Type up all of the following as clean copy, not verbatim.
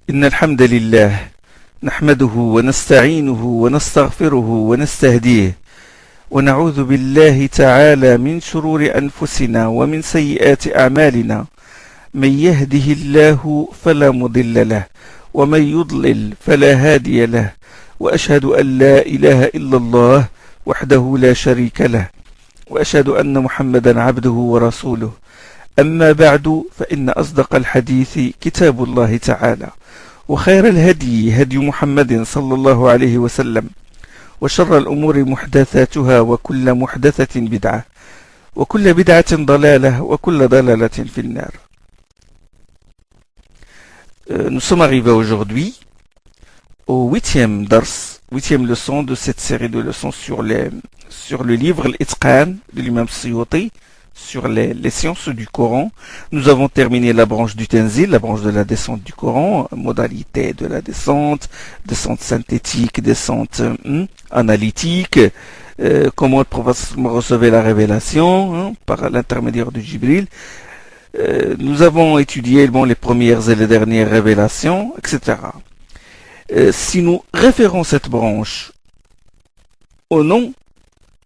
إن الحمد لله نحمده ونستعينه ونستغفره ونستهديه ونعوذ بالله تعالى من شرور أنفسنا ومن سيئات أعمالنا من يهده الله فلا مضل له ومن يضلل فلا هادي له وأشهد أن لا إله إلا الله وحده لا شريك له وأشهد أن محمدا عبده ورسوله أما بعد فإن أصدق الحديث كتاب الله تعالى وخير الهدي هدي محمد صلى الله عليه وسلم وشر الأمور محدثاتها وكل محدثة بدعة وكل بدعة ضلالة وكل ضلالة في النار. Nous sommes arrivés aujourd'hui au huitième leçon de cette série de leçons sur le livre Al-Itqan de l'imam Suyuti, sur les sciences du Coran. Nous avons terminé la branche du Tanzil, la branche de la descente du Coran, modalité de la descente synthétique, descente analytique, comment le prophète recevait la révélation par l'intermédiaire de Jibril. Nous avons étudié les premières et les dernières révélations, etc. Si nous référons cette branche au nom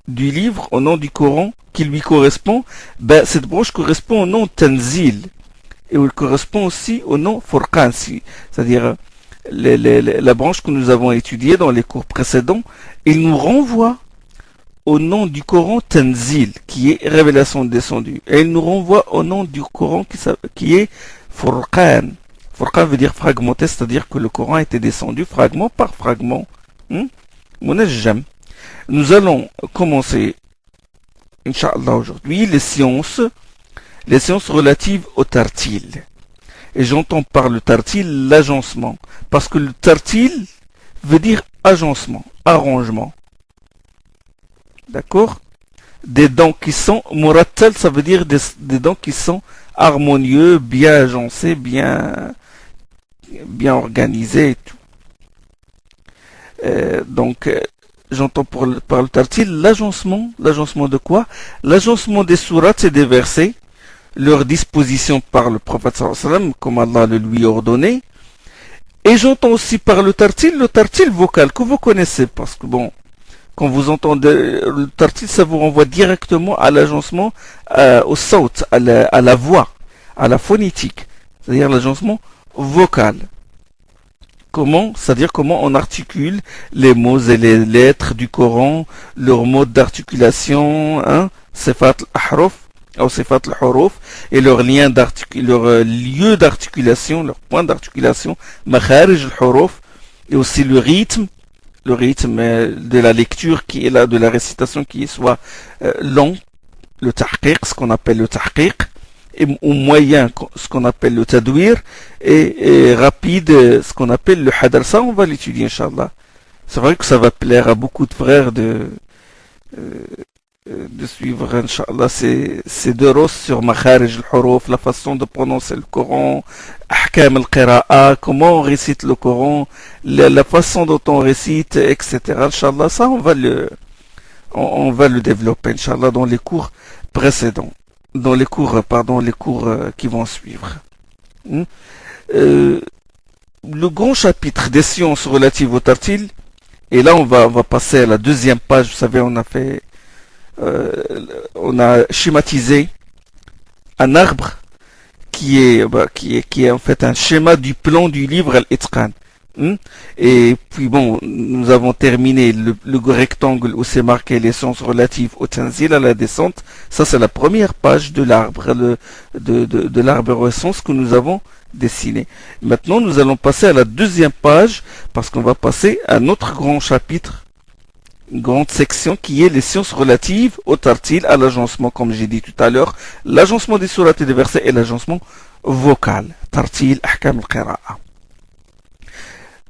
du livre, au nom du Coran qui lui correspond, cette branche correspond au nom Tanzil et elle correspond aussi au nom Furqan, c'est-à-dire la branche que nous avons étudiée dans les cours précédents. Il nous renvoie au nom du Coran Tanzil, qui est révélation descendue, et il nous renvoie au nom du Coran qui est Furqan. Furqan veut dire fragmenté, c'est-à-dire que le Coran était descendu fragment par fragment. Munajjam. Nous allons commencer, Inch'Allah, aujourd'hui, les sciences relatives au tartil. Et j'entends par le tartil l'agencement, parce que le tartil veut dire agencement, arrangement. D'accord? Des dents qui sont murattal, ça veut dire des dents qui sont harmonieux, bien agencés, bien organisés et tout. J'entends par le tartil l'agencement de quoi? L'agencement des sourates et des versets, leur disposition par le prophète sallallahu alayhi wa sallam, comme Allah le lui a ordonné. Et j'entends aussi par le tartil vocal, que vous connaissez, parce que quand vous entendez le tartil, ça vous renvoie directement à l'agencement, au saut, à la voix, à la phonétique, c'est-à-dire l'agencement vocal. C'est-à-dire comment on articule les mots et les lettres du Coran, leur mode d'articulation, sifat al-ahruf, ou sifat al-huruf, et leur lieu d'articulation, leur point d'articulation, makharij al-huruf, et aussi le rythme de la lecture qui est là, de la récitation qui est soit long, le tahqiq, ce qu'on appelle le tahqiq, et au moyen, ce qu'on appelle le tadwir, et rapide, ce qu'on appelle le hadar. Ça, on va l'étudier, Inch'Allah. C'est vrai que ça va plaire à beaucoup de frères de suivre, Inch'Allah, ces deux rosses sur Makharij al-Huruf, la façon de prononcer le Coran, Ahkam al-Qira'a, comment on récite le Coran, la façon dont on récite, etc. Inch'Allah, ça, on va le développer, Inch'Allah, dans les cours précédents. Dans les cours qui vont suivre. Le grand chapitre des sciences relatives au tartil, et là on va passer à la deuxième page. Vous savez, on a schématisé un arbre qui est en fait un schéma du plan du livre Al-Itqan. Et puis nous avons terminé le rectangle où c'est marqué les sciences relatives au Tanzil, à la descente. Ça, c'est la première page de l'arbre, de l'arborescence que nous avons dessiné. Maintenant, nous allons passer à la deuxième page, parce qu'on va passer à notre grand chapitre, une grande section qui est les sciences relatives au tartil, à l'agencement, comme j'ai dit tout à l'heure, l'agencement des sourates et des versets et l'agencement vocal. Tartil, ahkam al-qira'a.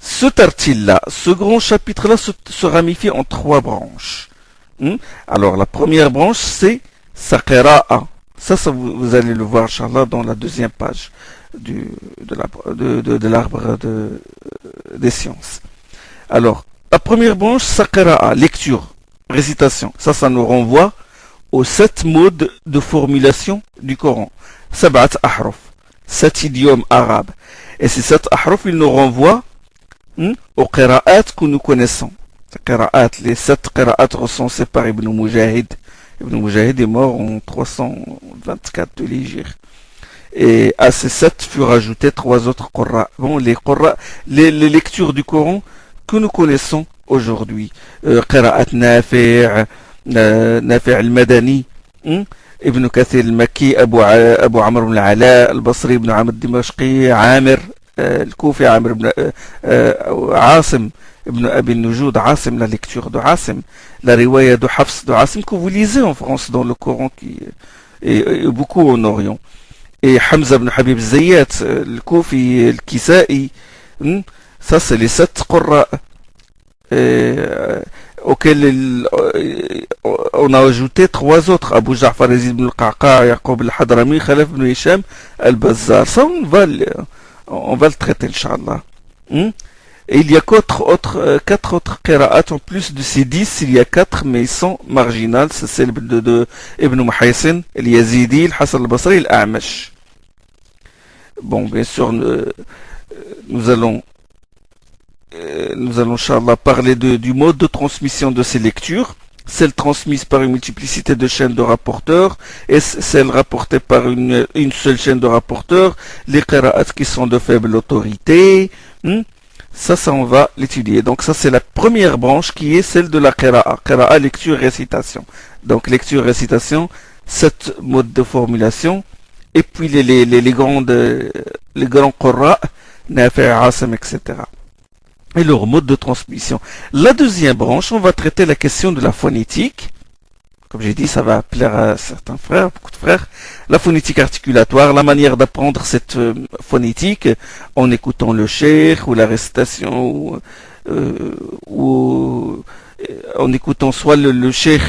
Ce tartil-là, ce grand chapitre-là se ramifie en trois branches. Alors, la première branche, c'est sa qira'a. Ça, vous allez le voir, Inch'Allah, dans la deuxième page de l'arbre des sciences. Alors, la première branche, sa qira'a, lecture, récitation. Ça nous renvoie aux 7 modes de formulation du Coran. Sab'at ahruf, 7 idiomes arabes. Et ces 7 ahruf, ils nous renvoient aux qira'at que nous connaissons. Les 7 qira'at recensés par Ibn Mujahid. Ibn Mujahid est mort en 324 de l'Hégire. Et à ces 7 furent ajoutés 3 autres qurra. Bon, les lectures du Coran que nous connaissons aujourd'hui. Qira'at Nafi', Nafi' al-Madani, Ibn Kathir al-Makki, Abu Amr al-Ala, al-Basri ibn Amr al-Dimashqi, Amir al-Koufi, Amir ibn Asim ibn Abi Nujoud, Asim, la lecture de Asim, la riwaya de Hafs de Asim que vous lisez en France dans le Coran et beaucoup en Orient. Et Hamza ibn Habib Zayyat, le Koufi, le Kisa'i, ça c'est les 7 qurra auxquels on a ajouté 3 autres, Abu Ja'far ibn al-Qaqa, Yaqub al-Hadrami, Khalaf ibn Hisham, al-Bazzar. Ça on va le traiter, Inch'Allah. Et il y a 4 autres qira'at en plus de ces 10, il y a 4, mais ils sont marginales. C'est celle de Ibn Muhaysin, al-Yazidi, al-Hassan al-Basri, al-A'mash. Bon, bien sûr, nous allons, Inch'Allah, parler du mode de transmission de ces lectures. Celles transmises par une multiplicité de chaînes de rapporteurs et celles rapportées par une seule chaîne de rapporteurs. Les qira'at qui sont de faible autorité. Ça, on va l'étudier. Donc ça, c'est la première branche qui est celle de la qira'a. Qira'a, lecture, récitation. Donc lecture, récitation, 7 modes de formulation. Et puis les grands qurra, Nafi', Asim, etc. Et leur mode de transmission. La deuxième branche, on va traiter la question de la phonétique. Comme j'ai dit, ça va plaire à certains frères, beaucoup de frères. La phonétique articulatoire, la manière d'apprendre cette phonétique en écoutant le cheikh ou la récitation ou en écoutant soit le cheikh,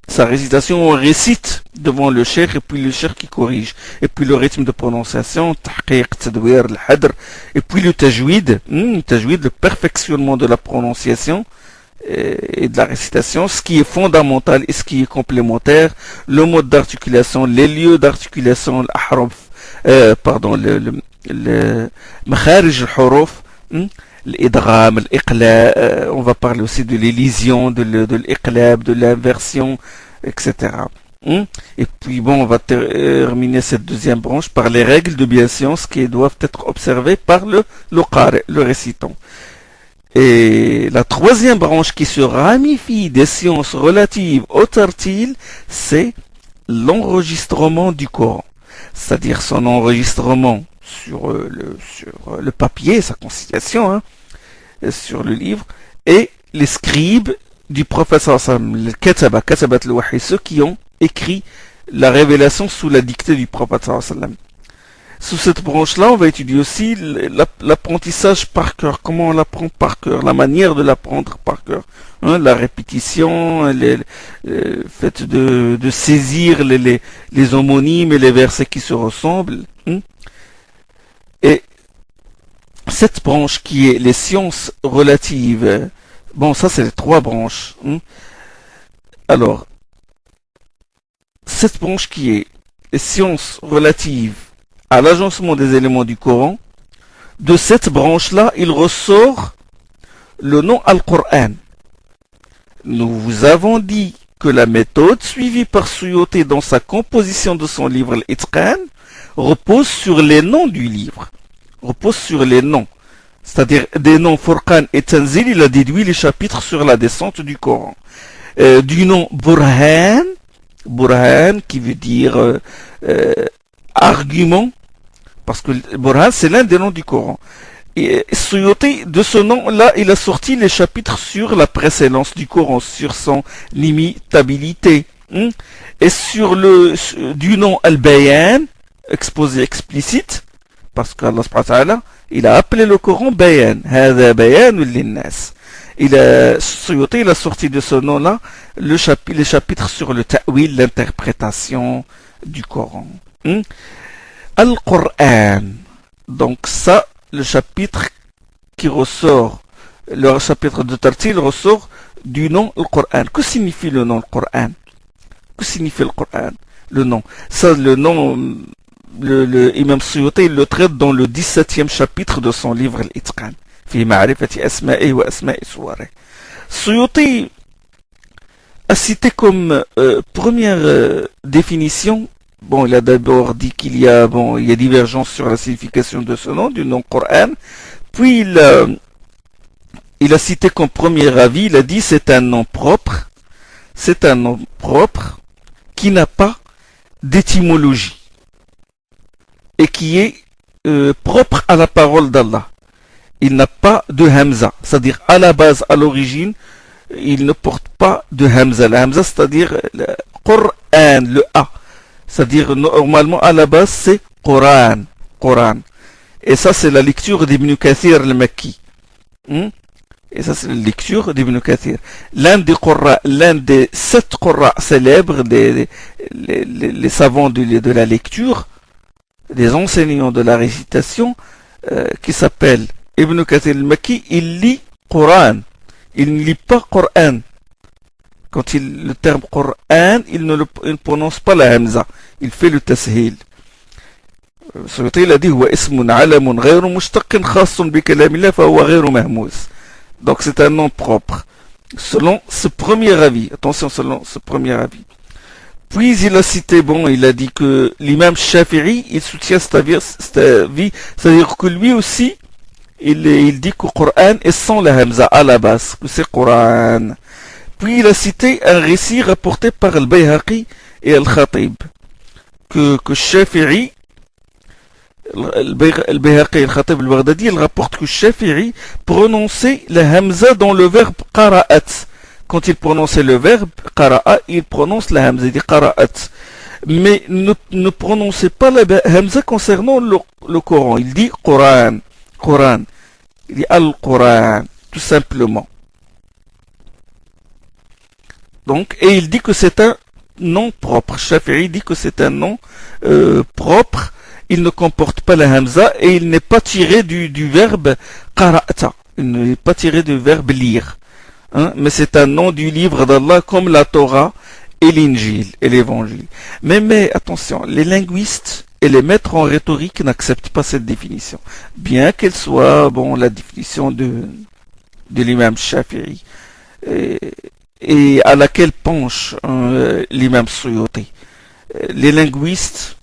sa récitation, on récite devant le cheikh et puis le cheikh qui corrige. Et puis le rythme de prononciation, tahqiq, tadwir, al-hadr, et puis le tajwid, le perfectionnement de la prononciation et de la récitation, ce qui est fondamental et ce qui est complémentaire, le mode d'articulation, les lieux d'articulation, le makharij al-huruf, l'idgham, l'iqla, on va parler aussi de l'élision, de l'iqlab, de l'inversion, etc. Et puis bon, on va terminer cette deuxième branche par les règles de bienséance qui doivent être observées par le qari, le récitant. Et la troisième branche qui se ramifie des sciences relatives au tartil, c'est l'enregistrement du Coran. C'est-à-dire son enregistrement sur le papier, sa consignation, sur le livre, et les scribes du prophète sallam, les katabat al-wahi, ceux qui ont écrit la révélation sous la dictée du prophète sallam. Sous cette branche-là, on va étudier aussi l'apprentissage par cœur, comment on l'apprend par cœur, la manière de l'apprendre par cœur, la répétition, le fait de saisir les homonymes et les versets qui se ressemblent. Et cette branche qui est les sciences relatives, bon, ça c'est les 3 branches. Alors, cette branche qui est les sciences relatives à l'agencement des éléments du Coran, de cette branche-là, il ressort le nom Al-Qur'an. Nous vous avons dit que la méthode suivie par Suyuti dans sa composition de son livre Al-Itqan repose sur les noms du livre. Repose sur les noms. C'est-à-dire des noms Furqan et Tanzil, il a déduit les chapitres sur la descente du Coran. Du nom Burhan qui veut dire argument, parce que Burhan c'est l'un des noms du Coran. Et Suyuti, de ce nom-là, il a sorti les chapitres sur la précédence du Coran, sur son imitabilité. Et sur du nom Al-Bayan, exposé explicite, parce qu'Allah subhanahu wa ta'ala, il a appelé le Coran Bayan. Hada bayanun linnas. Suyuti, il a sorti de ce nom-là les chapitres sur le ta'wil, l'interprétation du Coran. Al-Qur'an. Donc ça, le chapitre qui ressort, le chapitre de Tartil ressort du nom Al-Qur'an. Que signifie le nom Al-Qur'an? Que signifie le Qur'an? Le nom. Ça, le nom, le Imam Suyuti le traite dans le 17e chapitre de son livre Al-Itqan. في معرفة أسمائه وأسماء سوره. Suyuti a cité comme première définition, bon, il a d'abord dit qu'il y a, bon, il y a divergence sur la signification de ce nom, du nom Coran, puis il a cité comme premier avis, il a dit c'est un nom propre qui n'a pas d'étymologie et qui est propre à la parole d'Allah. Il n'a pas de Hamza, c'est-à-dire à la base, à l'origine, il ne porte pas de Hamza. La Hamza, c'est-à-dire le Qur'an, le A. C'est-à-dire normalement à la base c'est Quran. Et ça c'est la lecture d'Ibn Kathir al-Makki. Et ça c'est la lecture d'Ibn Kathir. L'un des 7 Qurra célèbres, les savants de la lecture, des enseignants de la récitation, qui s'appelle Ibn Kathir al-Makki, il lit Quran. Il ne lit pas Coran. Quand le terme Coran, il ne prononce pas la Hamza. Il fait le tashil. Il a dit donc c'est un nom propre. Selon ce premier avis. Attention, selon ce premier avis. Puis il a cité, bon, il a dit que l'imam Shafi'i, il soutient cette avis, c'est-à-dire que lui aussi, il dit que le Coran est sans la Hamza à la base, que c'est Coran. Puis il a cité un récit rapporté par Al-Bayhaqi et Al-Khatib, que Shafi'i, Al-Bayhaqi et Al-Khatib al-Baghdadi, il rapporte que Shafi'i prononçait la Hamza dans le verbe qara'at. Quand il prononçait le verbe qara'a, il prononce la Hamza, il dit qara'at. Mais ne prononçait pas la Hamza concernant le Coran, il dit Coran. Il dit Al-Quran, tout simplement. Donc, et il dit que c'est un nom propre. Shafi'i dit que c'est un nom propre. Il ne comporte pas la Hamza et il n'est pas tiré du verbe qara'ta. Il n'est pas tiré du verbe lire. Hein? Mais c'est un nom du livre d'Allah comme la Torah et l'Injil et l'Évangile. Mais attention, les linguistes et les maîtres en rhétorique n'acceptent pas cette définition. Bien qu'elle soit, bon, la définition de l'imam Shafi'i et à laquelle penche l'imam Suyuti. Les linguistes,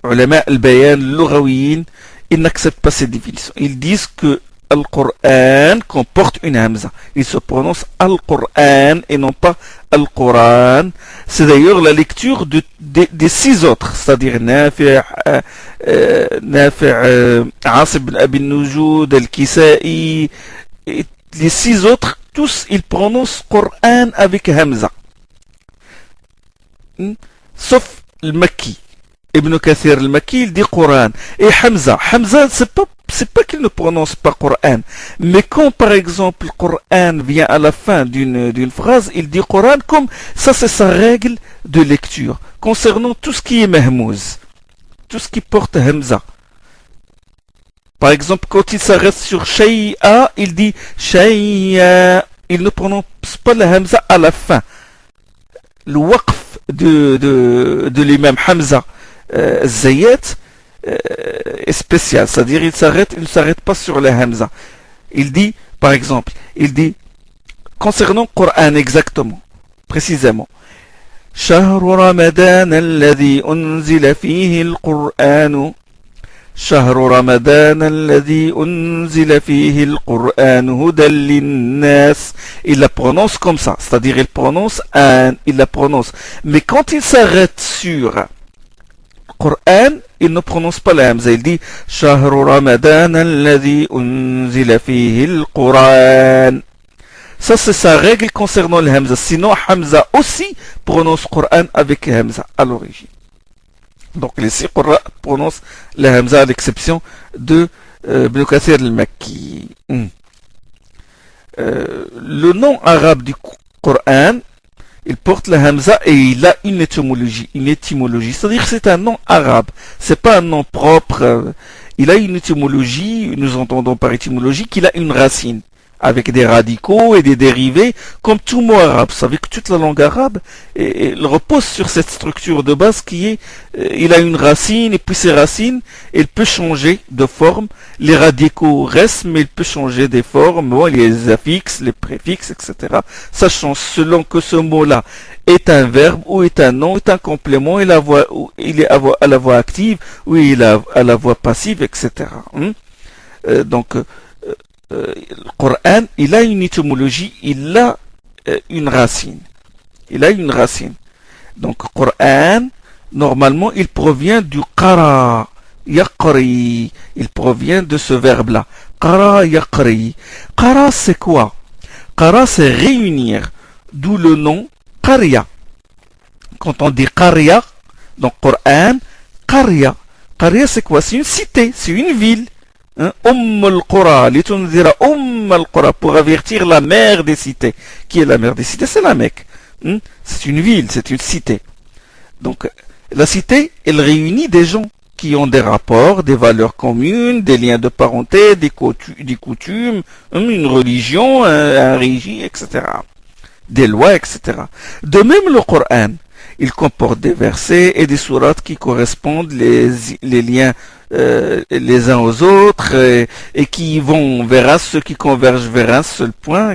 ulama al-bayan, l'ourawiyin, ils n'acceptent pas cette définition. Ils disent que Al-Qur'an comporte une Hamza. Il se prononce Al-Qur'an et non pas Al-Quran. C'est d'ailleurs la lecture des 6 autres, c'est-à-dire Nafi', Asib ibn Abi Nujud, Al-Kisa'i, les 6 autres, tous ils prononcent Qur'an avec Hamza. Sauf le Makki. Ibn Kathir al-Makki, il dit Qur'an. Et Hamza, c'est pas qu'il ne prononce pas Qur'an. Mais quand par exemple Qur'an vient à la fin d'une phrase, il dit Qur'an comme ça, c'est sa règle de lecture. Concernant tout ce qui est mahmouz, tout ce qui porte Hamza. Par exemple, quand il s'arrête sur Shay'a, il dit Shay'a. Il ne prononce pas la Hamza à la fin. Le waqf de l'imam Hamza Zayat est spécial, c'est-à-dire il ne s'arrête pas sur la Hamza. Il dit, par exemple, concernant le Coran exactement, précisément, شهر رمضان الذي أنزل فيه القرآن شهر رمضان الذي أنزل فيه القرآن هدى للناس. Il la prononce comme ça, c'est-à-dire il la prononce. Mais quand il s'arrête sur Coran, il ne prononce pas la Hamza. Il dit شهر رمضان الذي أنزل فيه القرآن. Ça c'est sa règle concernant le Hamza. Sinon Hamza aussi prononce Coran avec Hamza à l'origine. Donc les 6 Qurra prononcent la Hamza à l'exception de Ibn Kathir al-Makki. Le nom arabe du Coran, il porte la Hamza et il a une étymologie. C'est-à-dire que c'est un nom arabe. C'est pas un nom propre. Il a une étymologie, nous entendons par étymologie qu'il a une racine avec des radicaux et des dérivés, comme tout mot arabe. Vous savez que toute la langue arabe, elle repose sur cette structure de base qui est, il a une racine, et puis ces racines, elle peut changer de forme. Les radicaux restent, mais il peut changer des formes. Bon, les affixes, les préfixes, etc. Ça change selon que ce mot-là est un verbe, ou est un nom, est un complément, et la voix, ou il est à la voix active, ou il est à la voix passive, etc. Donc, le Coran, il a une étymologie, il a une racine. Il a une racine. Donc, le Coran, normalement, il provient du qara, yaqri. Il provient de ce verbe-là. Qara, yaqri. Qara, c'est quoi? Qara, c'est réunir. D'où le nom Qarya. Quand on dit Qarya, donc Coran, Qarya. Qarya, c'est quoi? C'est une cité, c'est une ville. Al-Qura, Al-Qura, pour avertir la mère des cités. Qui est la mère des cités? C'est la Mecque. C'est une ville, c'est une cité. Donc, la cité, elle réunit des gens qui ont des rapports, des valeurs communes, des liens de parenté, des coutumes, une religion, un régime, etc. Des lois, etc. De même, le Coran, il comporte des versets et des sourates qui correspondent les liens les uns aux autres et qui vont vers ceux qui convergent vers un seul point.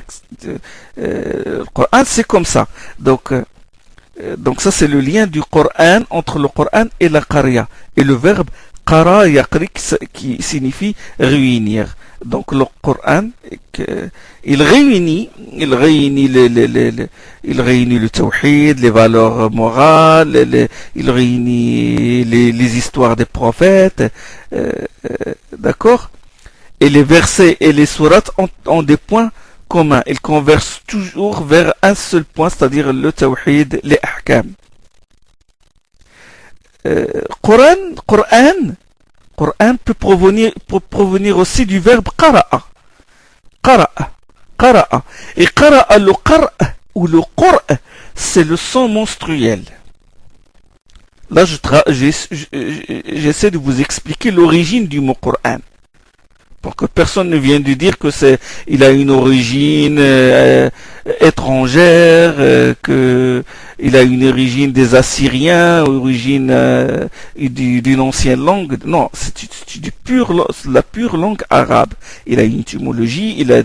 Le Coran, c'est comme ça. Donc ça, c'est le lien du Coran entre le Coran et la Qarya. Et le verbe Qara yaqri qui signifie réunir. Donc le Coran, il réunit le tawhid, les valeurs morales, il réunit les histoires des prophètes, d'accord? Et les versets et les sourates ont des points communs. Ils conversent toujours vers un seul point, c'est-à-dire le tawhid, les ahkam. Coran peut provenir aussi du verbe qara'a. Qara'a. Et qara'a, le qara' ou le qur'a, c'est le son menstruel. Là, j'essaie de vous expliquer l'origine du mot Coran. Pour que personne ne vienne de dire que il a une origine étrangère, que il a une origine des Assyriens, origine d'une ancienne langue. Non, c'est la pure langue arabe. Il a une étymologie, il a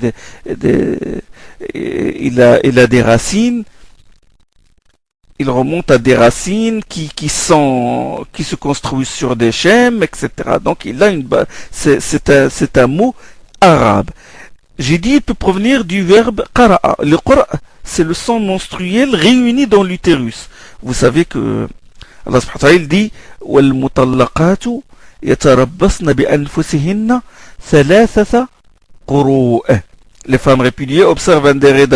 des racines. Il remonte à des racines qui se construisent sur des schèmes, etc. Donc il a c'est un mot arabe. J'ai dit il peut provenir du verbe qara'a. Le qara', c'est le sang menstruel réuni dans l'utérus. Vous savez que Allah subhanahu wa ta'ala dit wal mutallaqatu yatarabbasna bi anfusihinna thalathata quru'. Les femmes répudiées observent un délai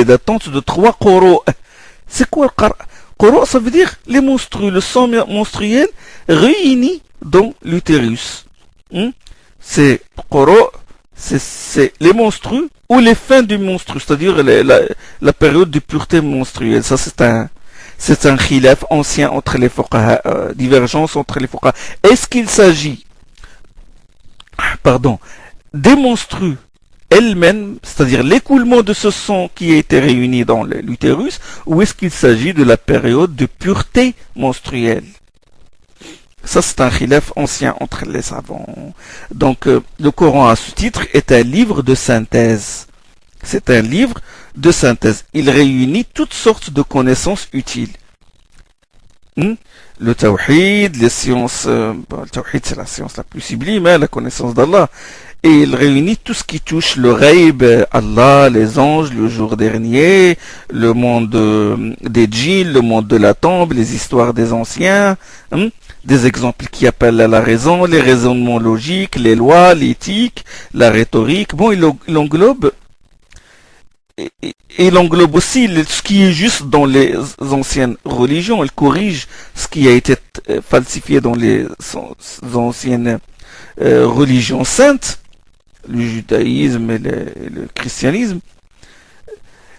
d'attente de 3 quru'. C'est quoi le qara'? Qara', ça veut dire les menstrues, le sang menstruel réuni dans l'utérus. C'est qara', c'est les menstrues ou les fins du menstru, c'est-à-dire la période de pureté menstruelle. Ça, c'est un khilaf ancien entre les fuqaha, divergence entre les fuqaha. Est-ce qu'il s'agit, des menstrues elle-même, c'est-à-dire l'écoulement de ce sang qui a été réuni dans l'utérus, ou est-ce qu'il s'agit de la période de pureté menstruelle? Ça, c'est un khilaf ancien entre les savants. Donc, le Coran, à ce titre, est un livre de synthèse. C'est un livre de synthèse. Il réunit toutes sortes de connaissances utiles. Le tawhid, les sciences, le tawhid, c'est la science la plus sublime, la connaissance d'Allah. Et il réunit tout ce qui touche le ghaib, Allah, les anges, le jour dernier, le monde des djinns, le monde de la tombe, les histoires des anciens, des exemples qui appellent à la raison, les raisonnements logiques, les lois, l'éthique, la rhétorique. Bon, il englobe aussi ce qui est juste dans les anciennes religions. Il corrige ce qui a été falsifié dans les anciennes religions saintes, le judaïsme et le christianisme.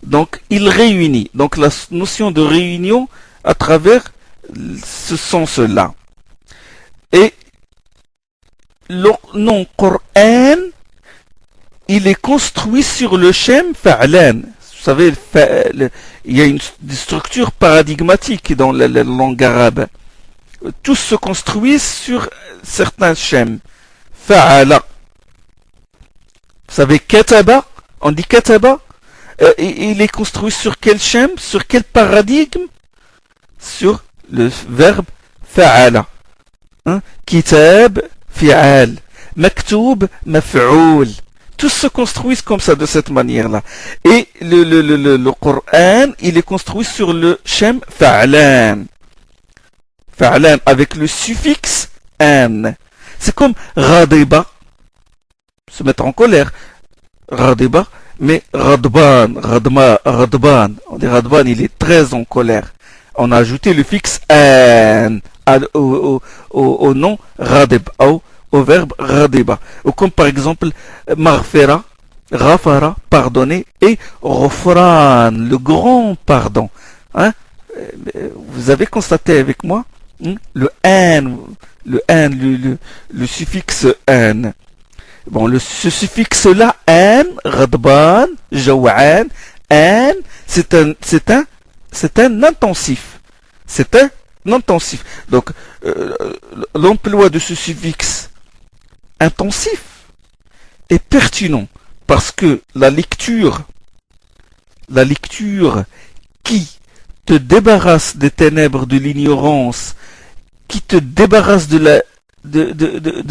Donc, il réunit. Donc, la notion de réunion à travers ce sens-là. Et le nom Coran, il est construit sur le shem fa'lan. Vous savez, il y a des structures paradigmatiques dans la langue arabe. Tout se construit sur certains shem. Fa'ala. Vous savez, kataba, on dit kataba, il est construit sur quel shem, sur quel paradigme? Sur le verbe fa'ala. Hein? Kitab, fi'al. Maktoub, maf'oul. Tous se construisent comme ça, de cette manière-là. Et le Coran, il est construit sur le shem fa'lan. Fa'lan, avec le suffixe an. C'est comme radeba, se mettre en colère. Radeba, mais radban, radban. On dit radban, il est très en colère. On a ajouté le fixe an au nom radeb, au verbe radeba. Ou comme par exemple marfera, rafara, pardonner, et rofran, le grand pardon. Hein? Vous avez constaté avec moi le an, le suffixe an. Bon, ce suffixe-là, an, radban, jawan, an, c'est un intensif. C'est un intensif. Donc, l'emploi de ce suffixe intensif est pertinent parce que la lecture qui te débarrasse des ténèbres de l'ignorance, qui te débarrasse de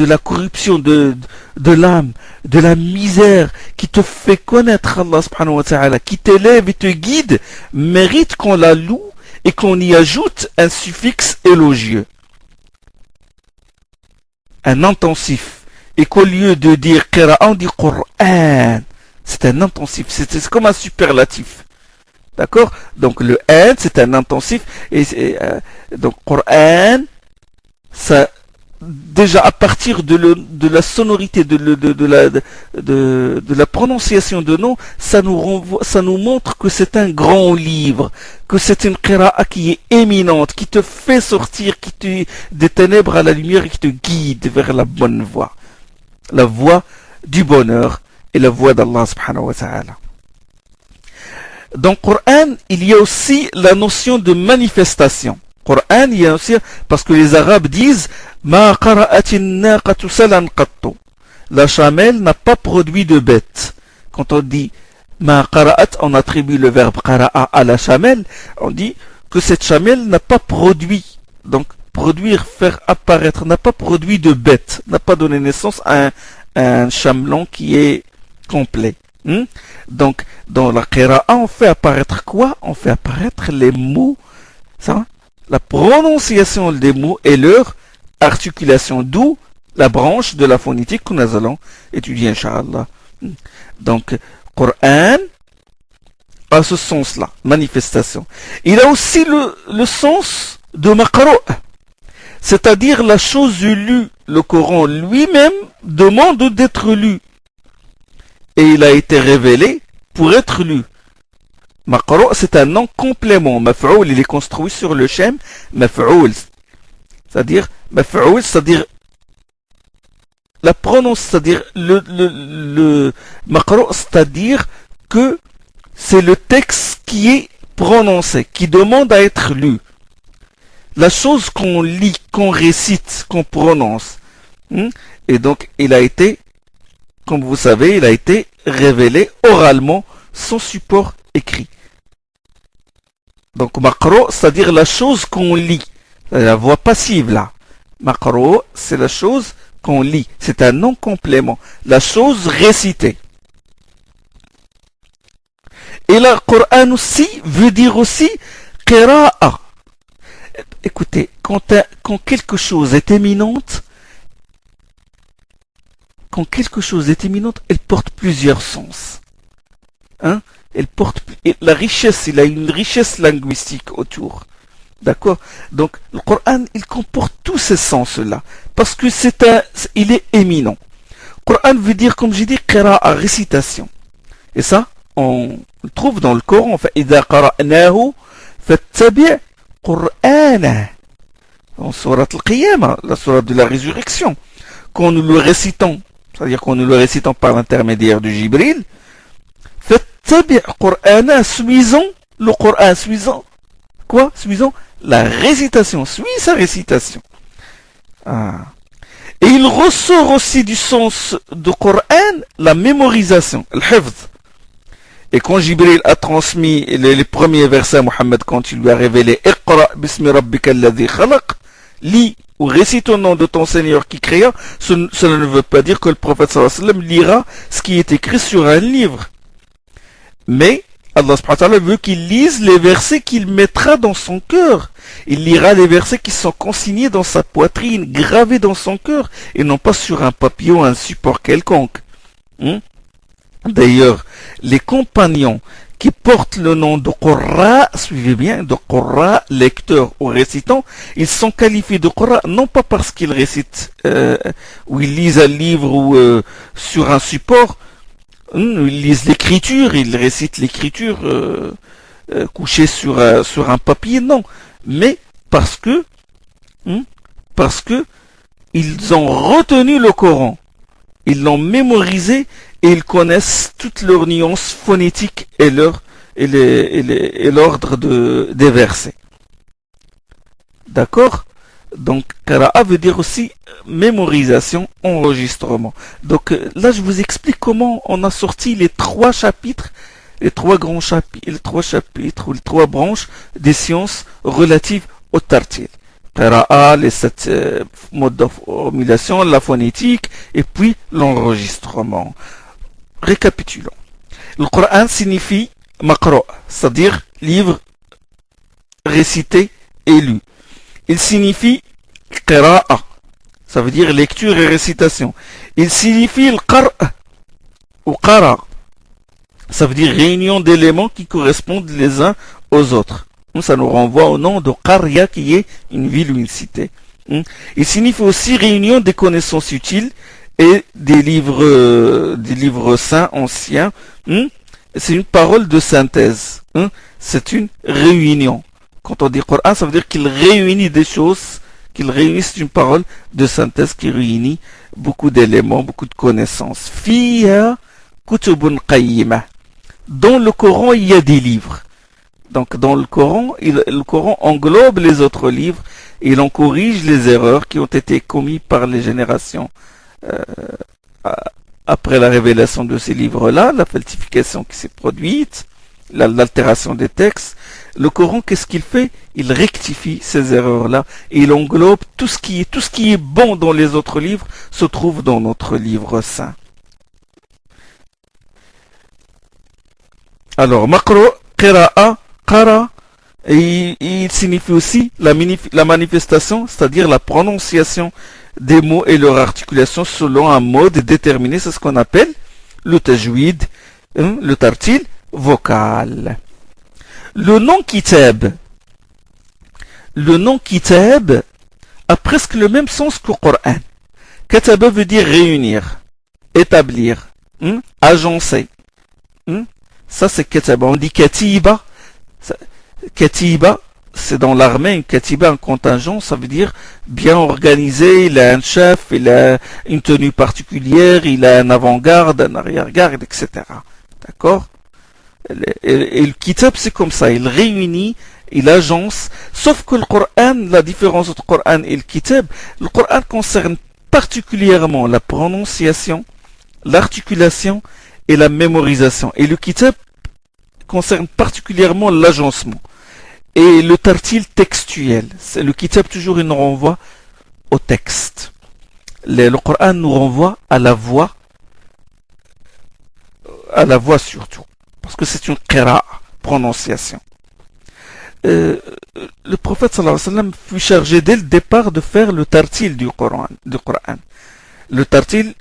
la corruption de l'âme, de la misère, qui te fait connaître Allah subhanahu wa ta'ala, qui t'élève et te guide, mérite qu'on la loue et qu'on y ajoute un suffixe élogieux, un intensif. Et qu'au lieu de dire qira'a, on dit Qur'an. C'est un intensif, c'est comme un superlatif. D'accord? Donc le an, c'est un intensif. Et donc Qur'an, ça, déjà à partir de la sonorité, de la prononciation de nom, ça nous montre que c'est un grand livre, que c'est une qira'a qui est éminente, qui te fait sortir des ténèbres à la lumière et qui te guide vers la bonne voie. La voie du bonheur et la voie d'Allah subhanahu wa ta'ala. Dans le Coran, il y a aussi la notion de manifestation. Coran, il y a aussi, parce que les Arabes disent Ma qara'atin naqatu salan qattu. La chamelle n'a pas produit de bête. Quand on dit Ma qara'at, on attribue le verbe qara'a à la chamelle, on dit que cette chamelle n'a pas produit. Donc, produire, faire apparaître, n'a pas produit de bête, n'a pas donné naissance à un chamelon qui est complet. Donc, dans la qira'a, on fait apparaître quoi? On fait apparaître les mots, ça, la prononciation des mots et leur articulation, d'où la branche de la phonétique que nous allons étudier, Inch'Allah. Donc, Coran a ce sens-là, manifestation. Il a aussi le sens de maqru', c'est-à-dire la chose lue. Le Coran lui-même demande d'être lu. Et il a été révélé pour être lu. Maqru', c'est un nom complément. Maf'oul, il est construit sur le shem maf'oul. C'est-à-dire, maf'oul, c'est-à-dire la prononce, c'est-à-dire le maqru', c'est-à-dire que c'est le texte qui est prononcé, qui demande à être lu. La chose qu'on lit, qu'on récite, qu'on prononce. Et donc, il a été, comme vous savez, il a été révélé oralement, sans support écrit. Donc, maqru', c'est-à-dire la chose qu'on lit. La voix passive, là. Maqru', c'est la chose qu'on lit. C'est un nom complément. La chose récitée. Et le Coran aussi veut dire aussi qira'a. Écoutez, quand quelque chose est éminente, elle porte plusieurs sens. Elle porte la richesse, il a une richesse linguistique autour. D'accord? Donc, le Coran, il comporte tous ces sens-là. Parce que il est éminent. Le Coran veut dire, comme j'ai dit, qira'a, récitation. Et ça, on le trouve dans le Coran. Enfin, إِذَا قَرَأْنَاهُ فَاتَّبِعْ قُرْآنَهُ. En sourate al-Qiyamah, la sourate de la résurrection. Quand nous le récitons, c'est-à-dire qu'on nous le récitant par l'intermédiaire du Jibril. فاتبع قرآن, suivons le Coran, suivons quoi? Suivons la récitation, suis sa récitation. Ah. Et il ressort aussi du sens du Coran la mémorisation, le hifz. Et quand Jibril a transmis les premiers versets à Mohammed, quand il lui a révélé Iqra bismi rabbika alladhi khalaq, lis ou récite au nom de ton Seigneur qui créa, cela ne veut pas dire que le prophète sallallahu alayhi wa sallam lira ce qui est écrit sur un livre. Mais Allah subhanahu wa ta'ala veut qu'il lise les versets qu'il mettra dans son cœur. Il lira les versets qui sont consignés dans sa poitrine, gravés dans son cœur, et non pas sur un papier ou un support quelconque. D'ailleurs, les compagnons qui portent le nom de Qurra, suivez bien, de Qurra, lecteurs ou récitants, ils sont qualifiés de Qurra non pas parce qu'ils récitent ou ils lisent un livre ou sur un support, ils lisent l'écriture, ils récitent l'écriture couchée sur un papier, non, mais parce que ils ont retenu le Coran, ils l'ont mémorisé et ils connaissent toutes leurs nuances phonétiques et l'ordre des versets. D'accord? Donc, qira'a veut dire aussi mémorisation, enregistrement. Donc là, je vous explique comment on a sorti les trois chapitres, les trois grands chapitres, les trois branches des sciences relatives au tartil. Qira'a, les 7 modes de formulation, la phonétique et puis l'enregistrement. Récapitulons. Le Coran signifie maqra, c'est-à-dire livre récité et lu. Il signifie qira'a, ça veut dire lecture et récitation. Il signifie le qar' ou qara, ça veut dire réunion d'éléments qui correspondent les uns aux autres. Ça nous renvoie au nom de Qarya qui est une ville ou une cité. Il signifie aussi réunion des connaissances utiles et des livres saints anciens. C'est une parole de synthèse. C'est une réunion. Quand on dit Coran, ça veut dire qu'il réunit des choses, qu'il réunit, c'est une parole de synthèse qui réunit beaucoup d'éléments, beaucoup de connaissances. Fiha kutubun qayyimah. Dans le Coran, il y a des livres. Donc dans le Coran englobe les autres livres et il en corrige les erreurs qui ont été commises par les générations après la révélation de ces livres-là, la falsification qui s'est produite, l'altération des textes. Le Coran, qu'est-ce qu'il fait? Il rectifie ces erreurs-là et il englobe tout ce qui est bon dans les autres livres se trouve dans notre livre saint. Alors, maqra, qira'a, qara, et il signifie aussi la manifestation, c'est-à-dire la prononciation des mots et leur articulation selon un mode déterminé. C'est ce qu'on appelle le tajwid, le tartil vocal. Le nom kitab a presque le même sens que le Coran. Kataba veut dire réunir, établir, agencer. Ça c'est kataba. On dit katiba. Katiba, c'est dans l'armée, une katiba, un contingent, ça veut dire bien organisé, il a un chef, il a une tenue particulière, il a un avant-garde, un arrière-garde, etc. D'accord? Et le kitab, c'est comme ça, il réunit, il agence, sauf que le Coran, la différence entre le Coran et le kitab, le Coran concerne particulièrement la prononciation, l'articulation et la mémorisation. Et le kitab concerne particulièrement l'agencement et le tartil textuel. Le kitab toujours il nous renvoie au texte. Le Coran nous renvoie à la voix surtout, parce que c'est une qira'a, prononciation. Le prophète sallallahu alayhi wa sallam fut chargé dès le départ de faire le tartil du Coran. Le tartil,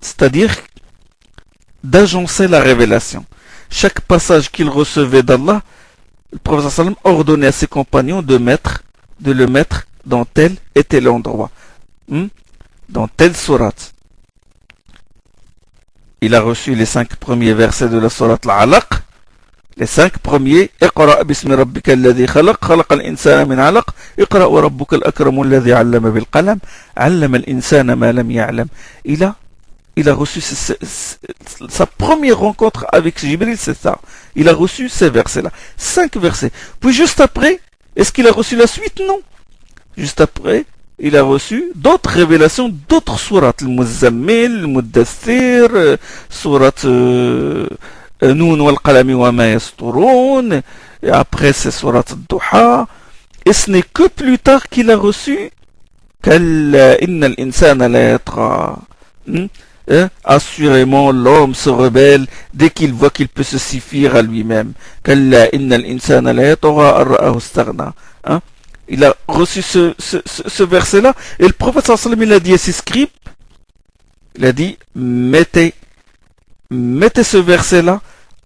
c'est-à-dire d'agencer la révélation. Chaque passage qu'il recevait d'Allah, le prophète sallam ordonnait à ses compagnons de le mettre dans tel et tel endroit, dans telle sourate. Il a reçu les 5 premiers versets de la sourate Al-Alaq, Les 5 premiers, اقرأ باسم ربك الذي خلق خلق الإنسان من علق اقرأ وربك الأكرم الذي علم بالقلم علم الإنسان ما لم يعلم. Il a reçu sa première rencontre avec Jibril, c'est ça. Il a reçu ces versets-là. 5 versets. Puis juste après, est-ce qu'il a reçu la suite? Non. Juste après, il a reçu d'autres révélations, d'autres sourates. Le Muzammil, le Muddathir, sourate Noun wal Qalami wa ma yasturun. Et après, c'est sourate Duha. Et ce n'est que plus tard qu'il a reçu Kalla inna al-insana la yatra. Assurément, l'homme se rebelle dès qu'il voit qu'il peut se suffire à lui-même. Kalla inna al-insana la yatra ar-ra'ahu istaghna. Il a reçu ce verset-là, et le prophète sallallahu alayhi wa sallam, il a dit à ses scribes, il a dit, mettez ce verset-là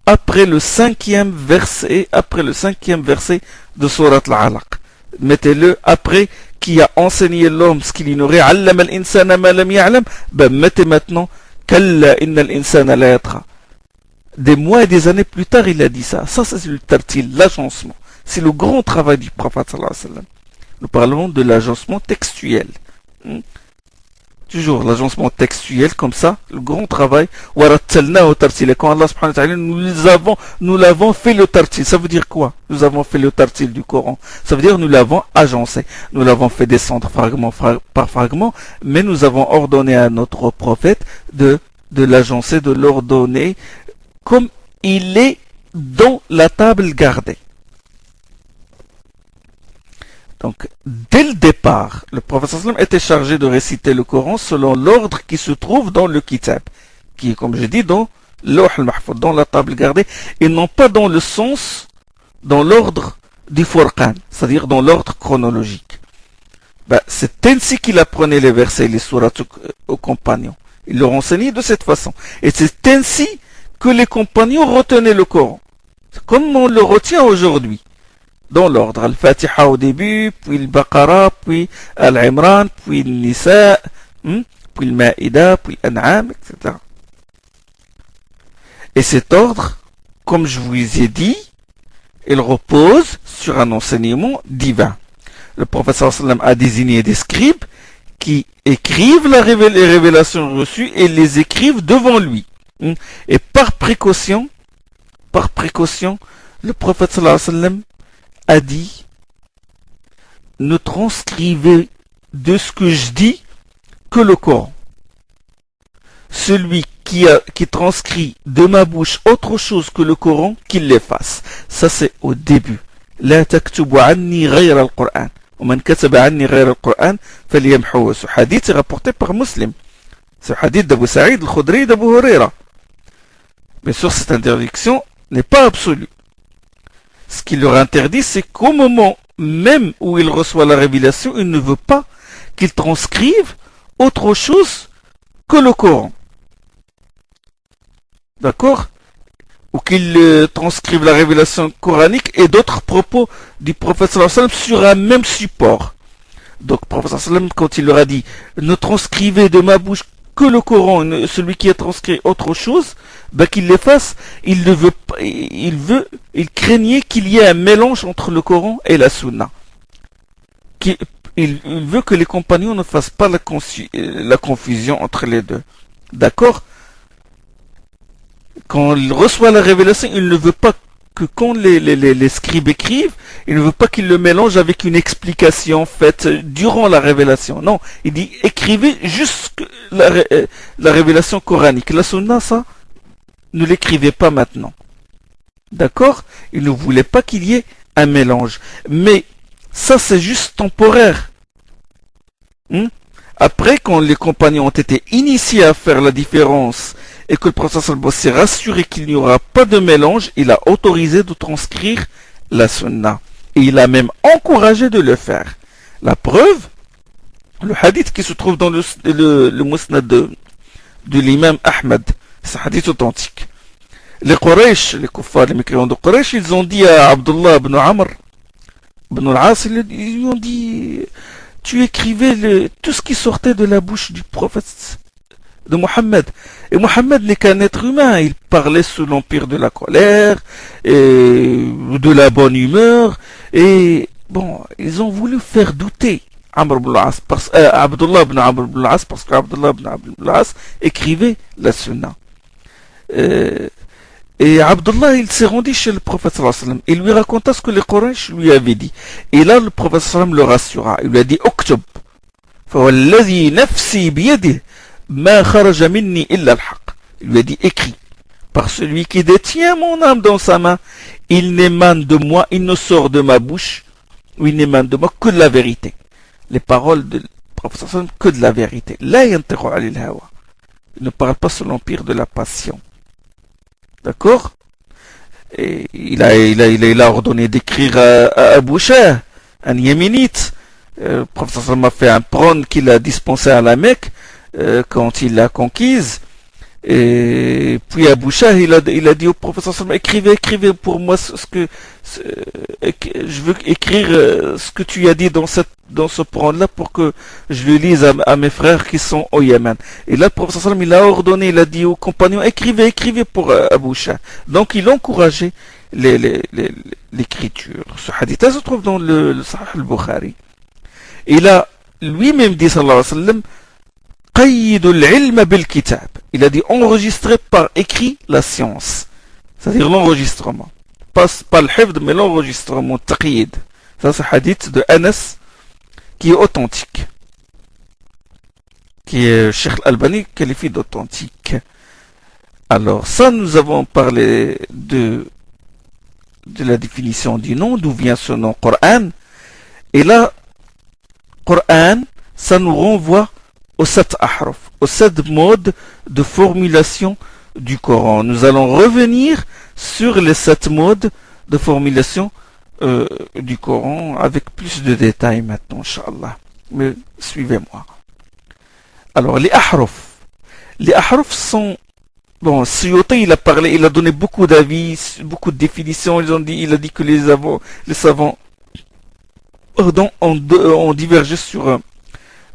après le 5e verset de Surat Al-Alaq. Mettez-le après qui a enseigné l'homme ce qu'il ignorait. Allama al-insana ma lam ya'lam. Ben mettez maintenant Kalla inna al-insana la yatra. Des mois et des années plus tard, il a dit ça. Ça, c'est le tartil, l'agencement. C'est le grand travail du prophète sallallahu alayhi wa sallam. Nous parlons de l'agencement textuel. Toujours l'agencement textuel comme ça, le grand travail. Quand Allah subhanahu wa ta'ala, nous l'avons fait le tartil. Ça veut dire quoi? Nous avons fait le tartil du Coran. Ça veut dire nous l'avons agencé. Nous l'avons fait descendre fragment par fragment, mais nous avons ordonné à notre prophète de l'agencer, de l'ordonner comme il est dans la table gardée. Donc, dès le départ, le prophète sallam était chargé de réciter le Coran selon l'ordre qui se trouve dans le kitab, qui est, comme je dis, dans l'Awh al-Mahfouz, dans la table gardée, et non pas dans le sens, dans l'ordre du Furqan, c'est-à-dire dans l'ordre chronologique. C'est ainsi qu'il apprenait les versets et les sourates aux compagnons. Il leur enseignait de cette façon. Et c'est ainsi que les compagnons retenaient le Coran. C'est comme on le retient aujourd'hui. Dans l'ordre, Al-Fatiha au début, puis le Baqara, puis Al-Imran, puis le Nisa, puis le Ma'ida, puis l'An'am, etc. Et cet ordre, comme je vous ai dit, il repose sur un enseignement divin. Le prophète sallallahu alayhi wa sallam a désigné des scribes qui écrivent les révélations reçues et les écrivent devant lui. Et par précaution, le prophète sallallahu alayhi wa sallam a dit, ne transcrivez de ce que je dis que le Coran. Celui qui transcrit de ma bouche autre chose que le Coran, qu'il l'efface. Ça c'est au début. La taktubu anni ghayra al-Qur'an. ومن كتب عني غير القرآن فليمحوه. Ce hadith est rapporté par Muslim. Ce hadith d'Abu Sa'id al-Khudri d'Abu Huraira. Bien sûr, cette interdiction n'est pas absolue. Ce qu'il leur interdit, c'est qu'au moment même où il reçoit la révélation, il ne veut pas qu'il transcrive autre chose que le Coran. D'accord? Ou qu'il transcrive la révélation coranique et d'autres propos du prophète sallallahu alayhi wa sallam sur un même support. Donc, le prophète sallallahu alayhi wa sallam, quand il leur a dit « Ne transcrivez de ma bouche que le Coran, celui qui a transcrit autre chose, qu'il l'efface, il craignait qu'il y ait un mélange entre le Coran et la Sunna. Il veut que les compagnons ne fassent pas la confusion entre les deux. D'accord? Quand il reçoit la révélation, il ne veut pas que quand les scribes écrivent, il ne veut pas qu'ils le mélangent avec une explication faite durant la révélation. Non, il dit écrivez juste la révélation coranique. La sunna, ça, ne l'écrivez pas maintenant. D'accord? Il ne voulait pas qu'il y ait un mélange. Mais ça, c'est juste temporaire. Après, quand les compagnons ont été initiés à faire la différence et que le prophète s'est rassuré qu'il n'y aura pas de mélange, il a autorisé de transcrire la sunna. Et il a même encouragé de le faire. La preuve, le hadith qui se trouve dans le musnad de l'imam Ahmad, c'est un hadith authentique. Les Quraysh, les kuffars, les mécréants de Quraysh, ils ont dit à Abdullah ibn Amr, ibn al-As, ils lui ont dit, tu écrivais tout ce qui sortait de la bouche du prophète, de Mohammed. Et Mohammed n'est qu'un être humain. Il parlait sous l'empire de la colère, et de la bonne humeur. Et bon, ils ont voulu faire douter Amr ibn al-As, Abdullah ibn Amr ibn al-As, parce qu'Abdullah ibn Amr ibn al-As écrivait la sunna. Et Abdullah, il s'est rendu chez le prophète sallallahu alayhi wa sallam. Il lui raconta ce que les Quraysh lui avaient dit. Et là, le prophète sallallahu alayhi wa sallam le rassura. Il lui a dit, Oktub. فَوَالَّذِي نَفْسِي بِيَدِهِ مَا خَرَجَ مِنِّي إِلَّا الْحَقِّ. Il lui a dit, écrit. Par celui qui détient mon âme dans sa main, il n'émane de moi, il ne sort de ma bouche, ou il n'émane de moi que de la vérité. Les paroles du prophète sallallahu alayhi wa sallam, que de la vérité. La yantiqu anil hawa. Il ne parle pas sous l'empire de la passion. D'accord? Et il a ordonné d'écrire à Abu Shah, un yéménite. Le prophète sallam a fait un prône qu'il a dispensé à la Mecque quand il l'a conquise. Et puis Abu Shah, il a dit au prophète sallam, écrivez pour moi je veux écrire ce que tu as dit dans ce prône-là pour que je le lise à mes frères qui sont au Yémen. Et là, le prophète sallam, il a ordonné, il a dit aux compagnons, écrivez pour Abu Shah. Donc, il encourageait l'écriture. Ce hadith se trouve dans le Sahih al-Bukhari. Et là, lui-même dit, sallallahu alayhi wa sallam, qayyidul ilma bil kitab. Il a dit enregistrer par écrit la science. C'est-à-dire l'enregistrement. Pas le hifd, mais l'enregistrement, taqyid. Ça, c'est hadith de Anas qui est authentique. Qui est Cheikh Al-Albani qualifié d'authentique. Alors, ça, nous avons parlé de la définition du nom, d'où vient ce nom Coran. Et là, Coran, ça nous renvoie aux 7 ahruf, aux 7 modes de formulation du Coran. Nous allons revenir sur les 7 modes de formulation du Coran avec plus de détails maintenant, Inch'Allah. Mais suivez-moi. Alors, les ahruf. Les ahruf sont... Bon, Suyuti, il a donné beaucoup d'avis, beaucoup de définitions. Il a dit que les savants ont divergé sur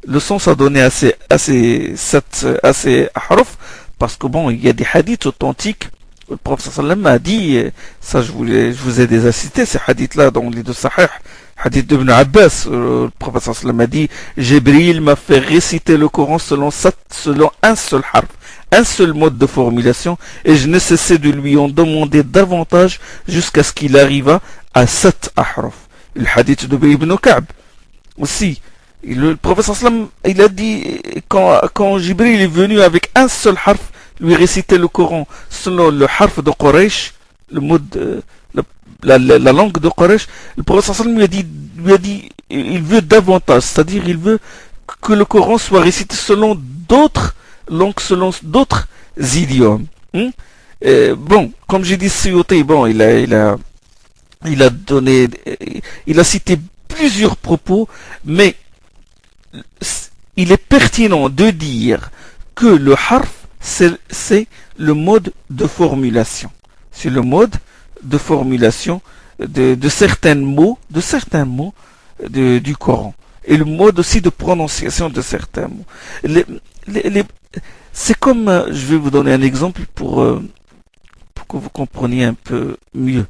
le sens à donner à ces ahruf, parce que bon, il y a des hadiths authentiques. Le prophète sallam a dit, ça je vous ai déjà cité ces hadiths-là dans les deux sahih, hadith d'Ibn Abbas, le prophète sallam a dit, Jibril m'a fait réciter le Coran selon un seul harf, un seul mode de formulation, et je ne cessais de lui en demander davantage jusqu'à ce qu'il arriva à 7 ahruf. Le hadith de Ibn Ka'b aussi. Le prophète sallam, il a dit, quand Jibril est venu avec un seul harf, lui réciter le Coran selon le harf de Quraysh, le mode, la langue de Quraysh, le prophète sallam lui a dit, il veut davantage, c'est-à-dire il veut que le Coran soit récité selon d'autres langues, selon d'autres idiomes. Bon, comme j'ai dit, Suyuti, bon, il a cité plusieurs propos, mais il est pertinent de dire que le harf, c'est le mode de formulation. C'est le mode de formulation de certains mots du Coran. Et le mode aussi de prononciation de certains mots. C'est comme, je vais vous donner un exemple pour que vous compreniez un peu mieux.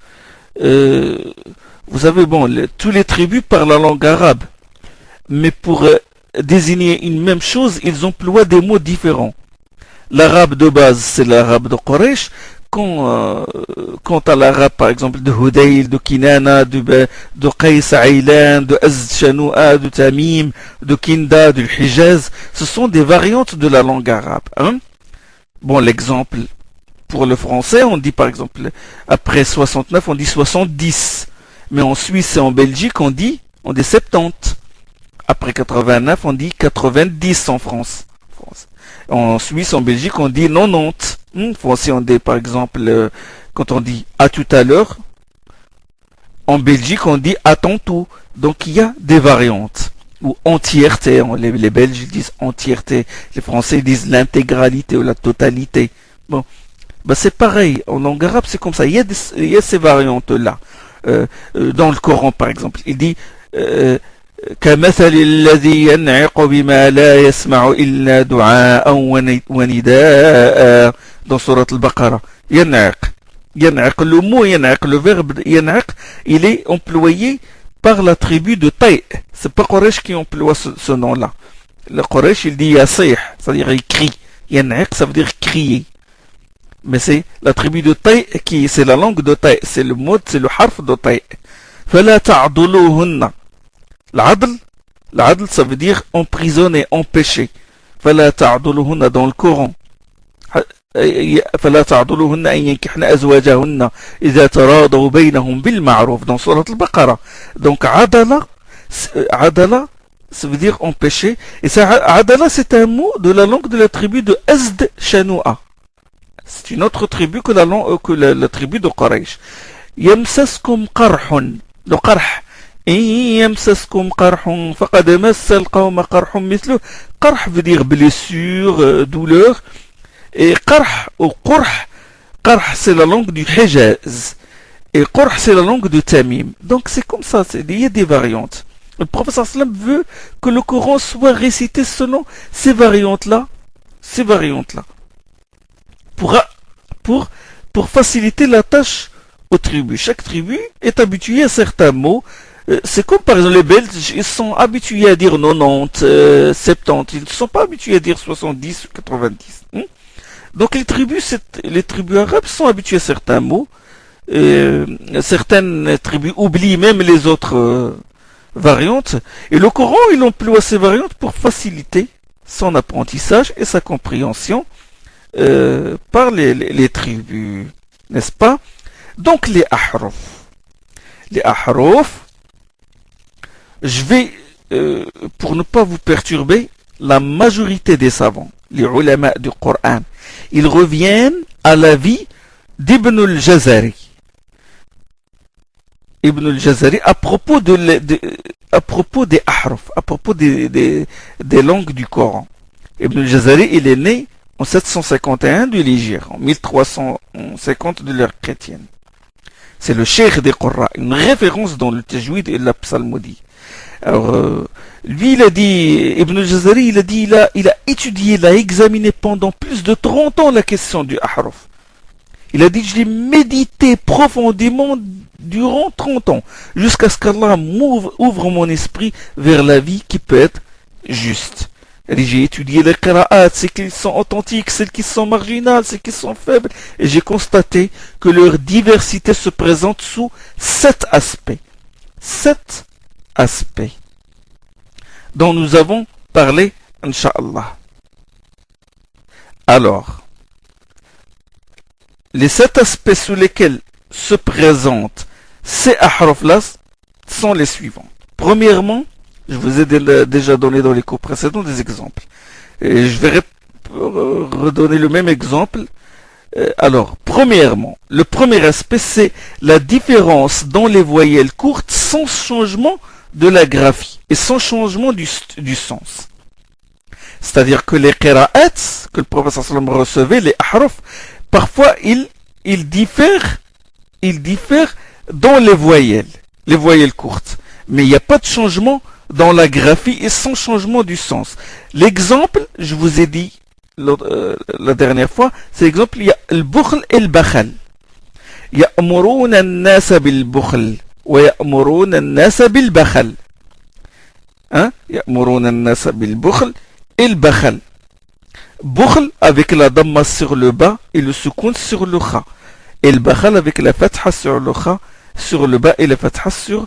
Vous avez, bon, tous les tribus parlent la langue arabe. Mais pour désigner une même chose, ils emploient des mots différents. L'arabe de base, c'est l'arabe de Quraysh. Quant à l'arabe, par exemple, de Hudayl, de Kinana, de Qais Aylan, de Azd Shanoua, de Tamim, de Kinda, de Hijaz, ce sont des variantes de la langue arabe. Bon, l'exemple, pour le français, on dit par exemple, après 69, on dit 70. Mais en Suisse et en Belgique, on dit 70. Après 89, on dit 90 en France. En Suisse, en Belgique, on dit 90. Français, on dit, par exemple, quand on dit à tout à l'heure, en Belgique, on dit à tantôt. Donc, il y a des variantes. Ou entièreté. Les Belges disent entièreté. Les Français disent l'intégralité ou la totalité. Bon. Ben, c'est pareil. En langue arabe, c'est comme ça. Il y a ces variantes-là. Dans le Coran, par exemple, il dit كمثل الذي ينعق بما لا يسمع إلا دعاء ونداء dans Surat al-Baqarah. ينعق. ينعق, le mot ينعق, le verbe ينعق, il est employé par la tribu de Tay'. C'est pas Quraysh qui emploie ce nom-là. Le Quraysh, il dit yasih, c'est-à-dire il crie. ينعق, ça veut dire crier. Mais c'est la tribu de Tay' qui, c'est la langue de Tay', c'est le mot, c'est le harf de Tay'. فلا تعضلوهن. L'adl, ça veut dire emprisonner, empêcher. فلا تعضلوهن dans le Coran. فلا تعضلوهن أن ينكحن أزواجهن إذا تراضوا بينهم بالمعروف dans Surat al-Baqarah. Donc adala, ça veut dire empêcher. Et ça, adala, c'est un mot de la langue de la tribu de Azd Shanoua. C'est une autre tribu que la tribu de Quraysh. يمسسكم قرح. Le qarh. إن يمسسكم قرح فقد مس القوم قرح مثله. قرح veut dire blessure, douleur. Et qarh ou qurh, qarh c'est la langue du Hijaz. Et qurh c'est la langue du Tamim. Donc c'est comme ça, il y a des variantes. Le prophète sallam veut que le Coran soit récité selon ces variantes-là. Pour faciliter la tâche aux tribus. Chaque tribu est habituée à certains mots. C'est comme par exemple les Belges, ils sont habitués à dire 90, 70, ils ne sont pas habitués à dire 70 ou 90. Donc les tribus arabes sont habituées à certains mots. Certaines tribus oublient même les autres variantes. Et le Coran, il emploie ces variantes pour faciliter son apprentissage et sa compréhension par les tribus. N'est-ce pas? Donc les ahruf. Les ahruf, je vais, pour ne pas vous perturber, la majorité des savants, les ulama du Coran, ils reviennent à l'avis d'Ibn al-Jazari. Ibn al-Jazari à propos des ahruf, à propos des langues du Coran. Ibn al-Jazari, il est né en 751 de l'Hégire, en 1350 de l'ère chrétienne. C'est le cheikh des Qurra, une référence dans le tajwid et la psalmodie. Alors, lui, il a dit, Ibn al-Jazari, il a étudié, il a examiné pendant plus de 30 ans la question du ahruf. Il a dit, je l'ai médité profondément durant 30 ans, jusqu'à ce qu'Allah ouvre mon esprit vers la vie qui peut être juste. J'ai étudié les qira'at, celles qui sont authentiques, celles qui sont marginales, celles qui sont faibles, et j'ai constaté que leur diversité se présente sous 7 aspects. 7 aspects dont nous avons parlé, Inch'Allah. Alors, les 7 aspects sous lesquels se présentent ces ahruf-là sont les suivants. Premièrement, je vous ai déjà donné dans les cours précédents des exemples. Et je vais redonner le même exemple. Alors, premièrement, le premier aspect, c'est la différence dans les voyelles courtes sans changement de la graphie et sans changement du sens. C'est-à-dire que les qira'at que le prophète sallam recevait, les ahruf, parfois ils diffèrent dans les voyelles courtes. Mais il n'y a pas de changement dans la graphie et sans changement du sens. L'exemple, je vous ai dit la dernière fois, c'est l'exemple, il y a le bukhl et le bakhal. يأمرون الناس بالبخل ويأمرون الناس بالبخل. يأمرون الناس بالبخل et le bakhal. Bukhl avec la damma sur le bas et le soukoun sur le kha. Et le bakhal avec la fatha sur le kha, sur le bas et la fatha sur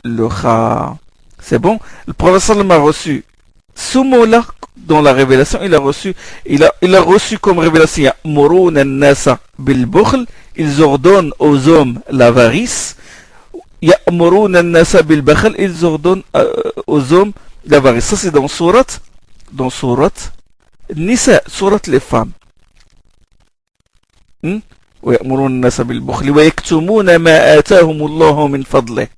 le kha. C'est bon? Le prophète sallam a reçu ce mot-là dans la révélation, il a reçu comme révélation يأمرون الناس بالبخل, ils ordonnent aux hommes l'avarice. يأمرون الناس بالبخل, ils ordonnent aux hommes l'avarice. Ça c'est dans sourate Nisa, sourate les femmes. ويأمرون الناس بالبخل ويكتمون ما آتاهم الله من فضله.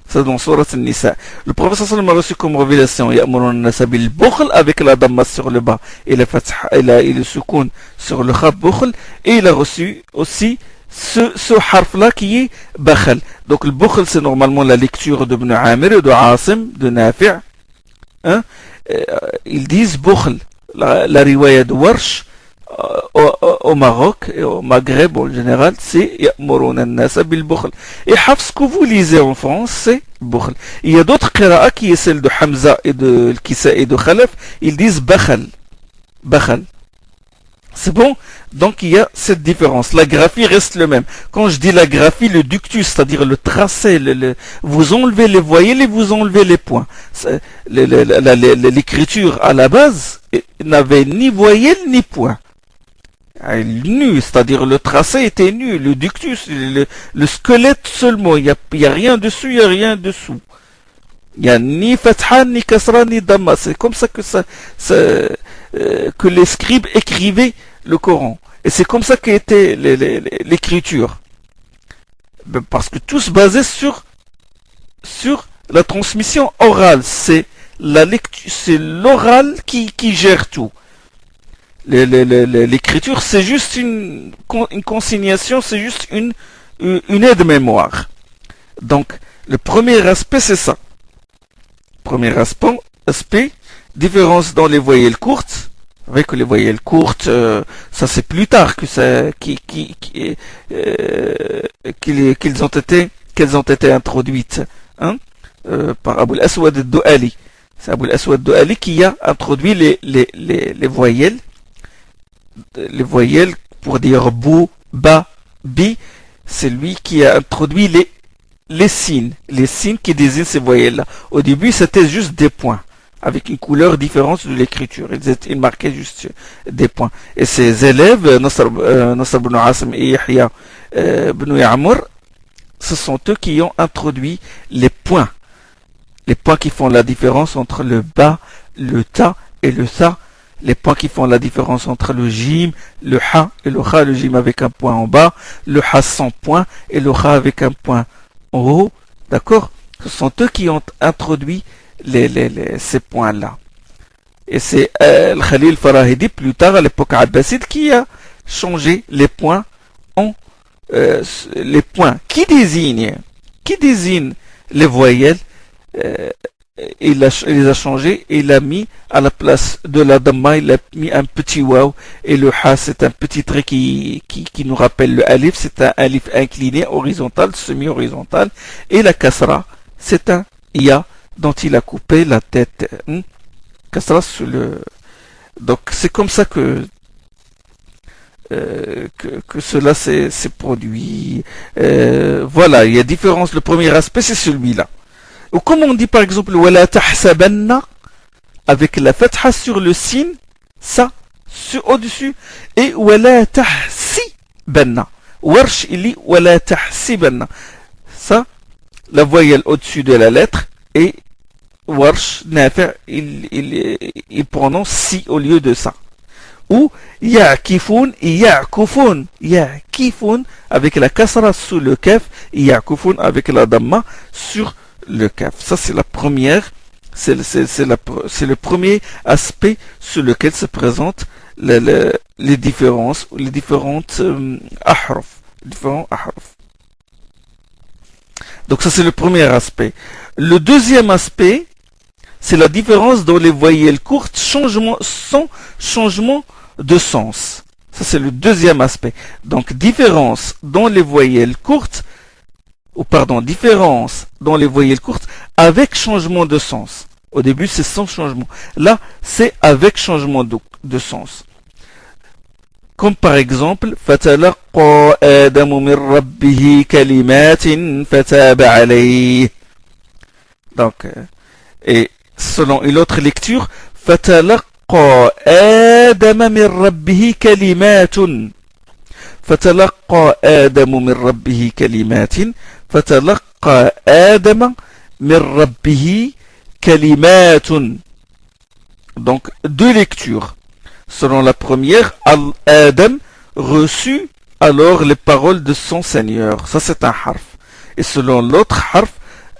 C'est dans sourate Nisa. Le prophète sallam a reçu comme révélation يأمرون الناس بالبخل avec la damma sur le bas et le fatha et le soukoun sur le kha bukhl, et il a reçu aussi ce harf-là qui est bakhal. Donc le bukhl, c'est normalement la lecture de Ibn Amir, de Asim, de Nafi'. Hein? Ils disent bukhl. La riwaya de Warsh au Maroc et au Maghreb en général, c'est ya'muruna an-nasa bil bukhl. Et Hafs que vous lisez en France, c'est bukhl. Il y a d'autres qira'a qui est celle de Hamza et de Kisa et de Khalaf, ils disent bakhal. Bakhal. C'est bon? Donc il y a cette différence. La graphie reste le même. Quand je dis la graphie, le ductus, c'est-à-dire le tracé, vous enlevez les voyelles et vous enlevez les points. L'écriture à la base n'avait ni voyelles ni points. Nu, c'est-à-dire le tracé était nu, le ductus, le squelette seulement. Il n'y a rien dessus, il n'y a rien dessous. Il n'y a ni fatha, ni kasra, ni damma. C'est comme ça que que les scribes écrivaient le Coran. Et c'est comme ça qu'était l'écriture. Parce que tout se basait sur la transmission orale. C'est l'oral qui gère tout. L'écriture, c'est juste une consignation, c'est juste une aide-mémoire. Donc, le premier aspect, c'est ça. Premier aspect, différence dans les voyelles courtes. Avec les voyelles courtes, ça c'est plus tard que ça, qu'elles ont été introduites, hein, par Abu al-Aswad al-Du'ali. C'est Abu al-Aswad al-Du'ali qui a introduit les voyelles pour dire bou, ba, bi. C'est lui qui a introduit les signes qui désignent ces voyelles-là. Au début, c'était juste des points, avec une couleur différente de l'écriture. Ils marquaient juste des points. Et ses élèves, Nasr ibn Asim et Yahya ibn Ya'mur, ce sont eux qui ont introduit les points. Les points qui font la différence entre le ba, le ta et le sa. Les points qui font la différence entre le jim, le ha et le kha. Le jim avec un point en bas, le ha sans point et le kha avec un point en haut. D'accord? Ce sont eux qui ont introduit ces points-là. Et c'est Khalil Farahidi, plus tard à l'époque abbasside, qui a changé les points en les points qui désignent les voyelles. Il les a changés et il a mis à la place de la damma, il a mis un petit waw, et le ha c'est un petit trait qui nous rappelle le alif, c'est un alif incliné, horizontal, semi-horizontal, et la kasra c'est un ya dont il a coupé la tête. Kasra sur le... Donc c'est comme ça que cela s'est produit. Voilà, il y a différence. Le premier aspect c'est celui-là. Ou comme on dit par exemple wala tahsabanna avec la fatha sur le sin, ça au-dessus, et wala tahsibanna. Warsh il dit wala tahsibanna. Ça, la voyelle au-dessus de la lettre, et Warsh Nafi' il prononce si au lieu de ça. Ou ya'kifun, ya'kufun, ya'kifun avec la kasra sous le kaf, ya'kufun avec la damma sur le kaf. Ça c'est la première, c'est le premier aspect sur lequel se présentent les différences, les différentes ahruf, différents ahruf. Donc ça c'est le premier aspect. Le deuxième aspect, c'est la différence dans les voyelles courtes sans changement de sens. Ça c'est le deuxième aspect. Donc différence dans les voyelles courtes, différence dans les voyelles courtes avec changement de sens. Au début c'est sans changement. Là c'est avec changement de sens. Comme par exemple فَتَلَقَّى آدَمُ مِنْ رَبِّهِ كَلِمَاتٍ فَتَابَ عَلَيْهِ. Donc, et selon une autre lecture, فَتَلَقَّى آدَمَ مِنْ رَبِّهِ كَلِمَاتٌ. فَتَلَقَّى آدَمُ مِنْ رَبِّهِ كَلِمَاتٍ. فَتَلَقَّى آدَمَ مِنْ رَبِّهِ كَلِمَاتٌ. Donc, deux lectures. Selon la première, Adam reçut alors les paroles de son Seigneur. Ça c'est un harf. Et selon l'autre harf,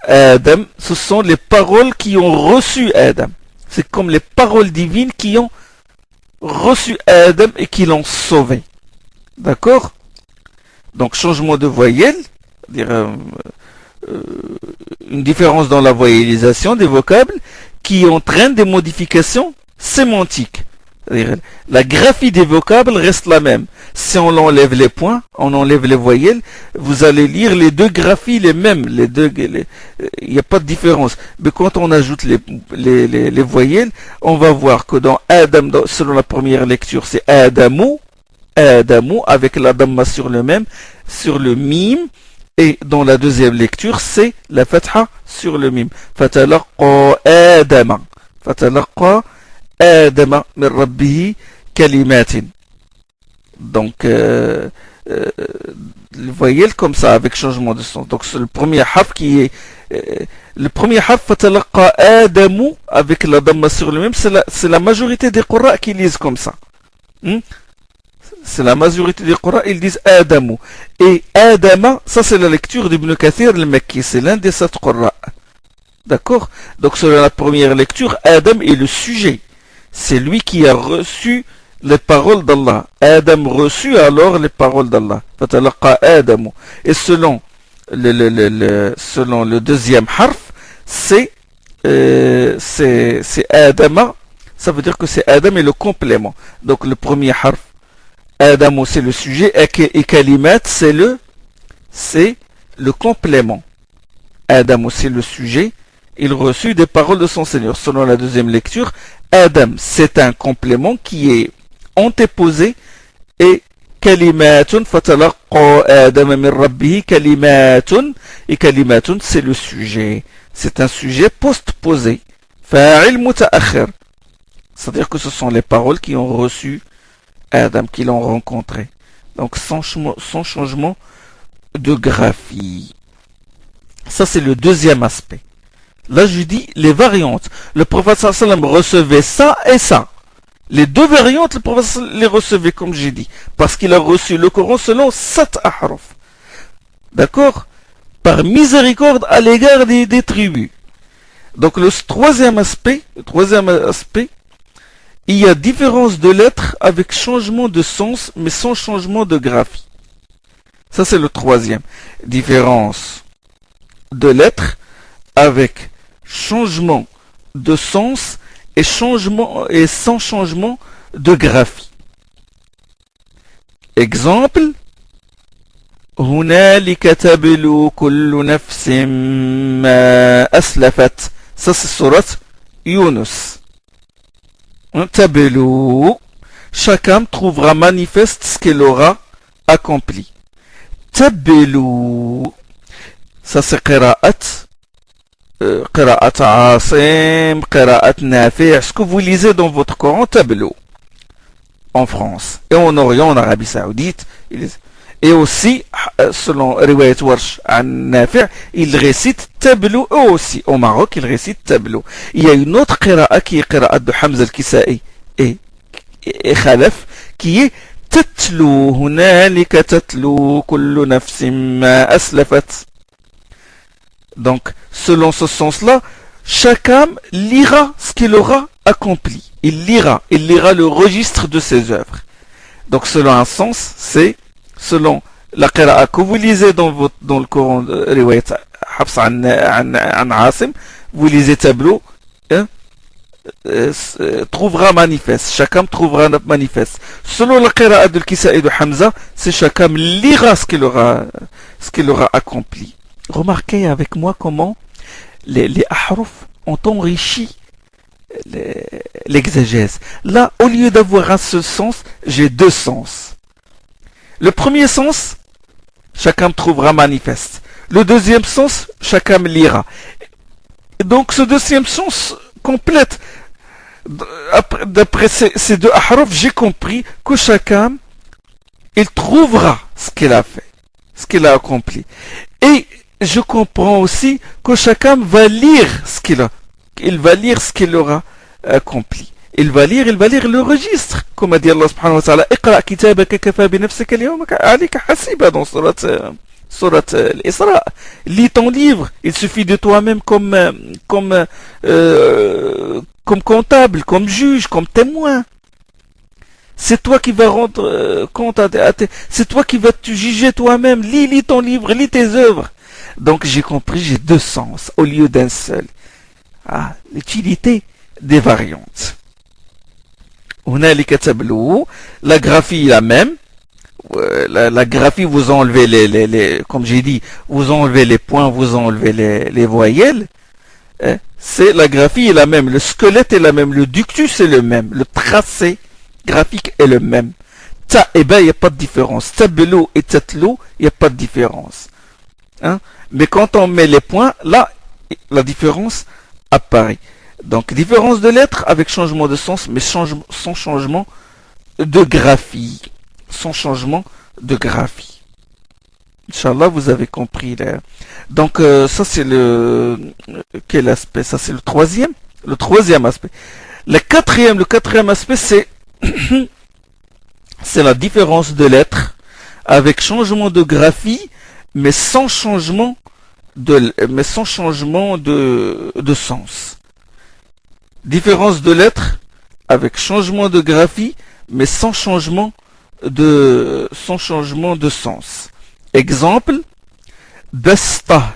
Adam, ce sont les paroles qui ont reçu Adam. C'est comme les paroles divines qui ont reçu Adam et qui l'ont sauvé. D'accord? Donc changement de voyelle, c'est-à-dire une différence dans la voyellisation des vocables qui entraîne des modifications sémantiques. La graphie des vocables reste la même. Si on enlève les points, on enlève les voyelles, vous allez lire les deux graphies les mêmes. Il n'y a pas de différence. Mais quand on ajoute les voyelles, on va voir que dans Adam, selon la première lecture, c'est Adamu, Adamu, avec la damma sur le même, sur le mime. Et dans la deuxième lecture, c'est la fatha sur le mime. Fatalaqqa Adama. Fatalaqqa Adama min rabbihi kalimatin. Donc, vous voyez comme ça, avec changement de sens. Donc, c'est le premier harf qui est... le premier harf, fatalaqqa Adamu, avec la damma sur le mime, c'est la majorité des Qur'an qui lisent comme ça. C'est la majorité des Qur'an, ils disent Adamu. Et Adama, ça c'est la lecture d'Ibn Kathir al-Makki, c'est l'un des 7 Qur'an. D'accord? Donc selon la première lecture, Adam est le sujet. C'est lui qui a reçu les paroles d'Allah. Adam reçut alors les paroles d'Allah. Fatalaqa Adamu. Et selon le deuxième harf, c'est Adama. Ça veut dire que c'est Adam et le complément. Donc le premier harf, Adamu c'est le sujet et Kalimat c'est le complément. Adamu c'est le sujet, il reçut des paroles de son Seigneur. Selon la deuxième lecture, Adam c'est un complément qui est antéposé et Kalimatun fatalaqqa Adam min rabbihi kalimatun et Kalimatun c'est le sujet. C'est un sujet postposé. Fa'il muta'akhir. C'est-à-dire que ce sont les paroles qui ont reçu Adam, qui l'ont rencontré. Donc sans changement de graphie. Ça c'est le deuxième aspect. Là je dis les variantes. Le prophète sallam recevait ça et ça. Les deux variantes, le prophète les recevait comme j'ai dit. Parce qu'il a reçu le Coran selon 7 ahruf. D'accord? Par miséricorde à l'égard des tribus. Donc le troisième aspect, il y a différence de lettres avec changement de sens, mais sans changement de graphie. Ça, c'est le troisième. Différence de lettres avec changement de sens et sans changement de graphie. Exemple. هنالك تبلو كل نفس ما أسلفت. Ça, c'est sourate Yunus. Tabelou, chacun trouvera manifeste ce qu'il aura accompli. Tabelou, ça c'est qira'at Asim, qira'at Nafi', ce que vous lisez dans votre Coran, Tabelou, en France, et en Orient, en Arabie Saoudite, et aussi, selon Riwayat Warsh an Nafi', il récite Tabelou, eux aussi, au Maroc, il récite Tabelou. Il y a une autre qira'a qui est qira'a de Hamza al-Kisa'i et Khalaf, qui est Tatlu, hunalika tatlu, kullu nafsim ma aslafat. Donc, selon ce sens-là, chacun lira ce qu'il aura accompli. Il lira le registre de ses œuvres. Donc, selon un sens, c'est selon la qira'a que vous lisez dans le Coran de Riwayat Hafs an Asim, vous lisez tableau, trouvera manifeste. Chacun trouvera manifeste. Selon la qira'a de Kisa'i de Hamza, c'est chacun lira ce qu'il aura accompli. Remarquez avec moi comment les ahruf ont enrichi l'exégèse. Là, au lieu d'avoir un seul sens, j'ai deux sens. Le premier sens, chacun trouvera manifeste. Le deuxième sens, chacun lira. Donc ce deuxième sens complète. D'après ces deux ahruf, j'ai compris que chacun, il trouvera ce qu'il a fait, ce qu'il a accompli. Et je comprends aussi que chacun va lire ce qu'il aura accompli. Il va lire le registre. Comme a dit Allah subhanahu wa ta'ala, Iqra kitabaka kafa bi nafsika al-yawma alayka hasiba dans surat al-Isra. Lis ton livre, il suffit de toi-même comme comptable, comme juge, comme témoin. C'est toi qui vas rendre compte c'est toi qui vas te juger toi-même. Lis ton livre, lis tes œuvres. Donc j'ai compris, j'ai deux sens au lieu d'un seul. Ah, l'utilité des variantes. La graphie est la même. La graphie, vous enlevez comme j'ai dit, vous enlevez les points, vous enlevez les voyelles. C'est la graphie est la même, le squelette est la même, le ductus est le même, le tracé graphique est le même. Ta, eh ben, il n'y a pas de différence. Tableau et tatlo, il n'y a pas de différence. Hein? Mais quand on met les points, là, la différence apparaît. Donc, différence de lettres avec changement de sens, mais sans changement de graphie. Sans changement de graphie. Inch'Allah, vous avez compris. Là. Donc, ça, c'est quel aspect? Ça, c'est le troisième. Le troisième aspect. Le quatrième aspect, c'est c'est la différence de lettres avec changement de graphie, mais sans changement de sens. Différence de lettres avec changement de graphie, mais sans changement de sens. Exemple, basta.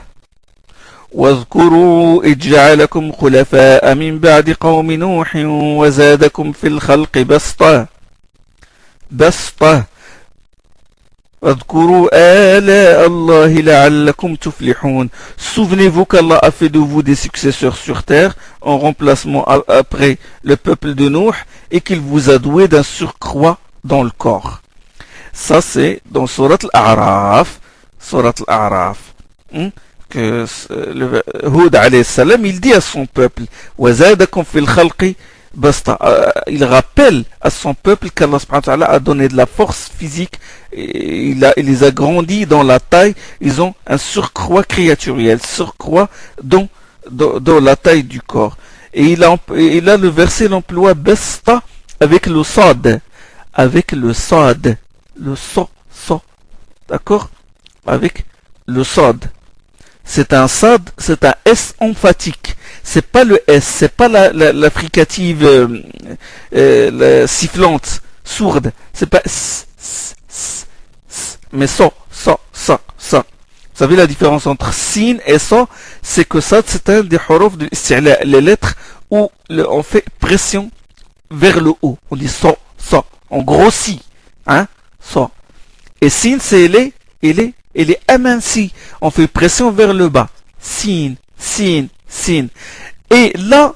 واذكروا إذ جعلكم خلفاء من بعد قوم نوح وزادكم في الخلق بسطة. بسطة. واذكروا آلاء الله لعلكم تفلحون. Souvenez-vous qu'Allah a fait de vous des successeurs sur terre en remplacement après le peuple de Nuh et qu'il vous a doué d'un surcroît dans le corps. Ça c'est dans Surat Al-A'raf. Surat Al-A'raf. Que Hud alayhi salam, il dit à son peuple, وَزَادَكُمْ فِي الْخَلْقِ بَسْطًا. Il rappelle à son peuple qu'Allah subhanahu wa ta'ala a donné de la force physique, il les a grandis dans la taille, ils ont un surcroît créaturiel, surcroît dans la taille du corps. Et il a le verset l'emploi basta avec le sad, le so, d'accord, avec le sad. C'est un sad, c'est un S emphatique. C'est pas le S, c'est pas la fricative la sifflante, sourde. C'est pas S, mais so. Vous savez la différence entre sin et so, c'est que ça, c'est un des huruf de l'isti'la, les lettres où on fait pression vers le haut. On dit so. On grossit, hein, so. Et sin, c'est il est aminci. On fait pression vers le bas. Sin. Et là,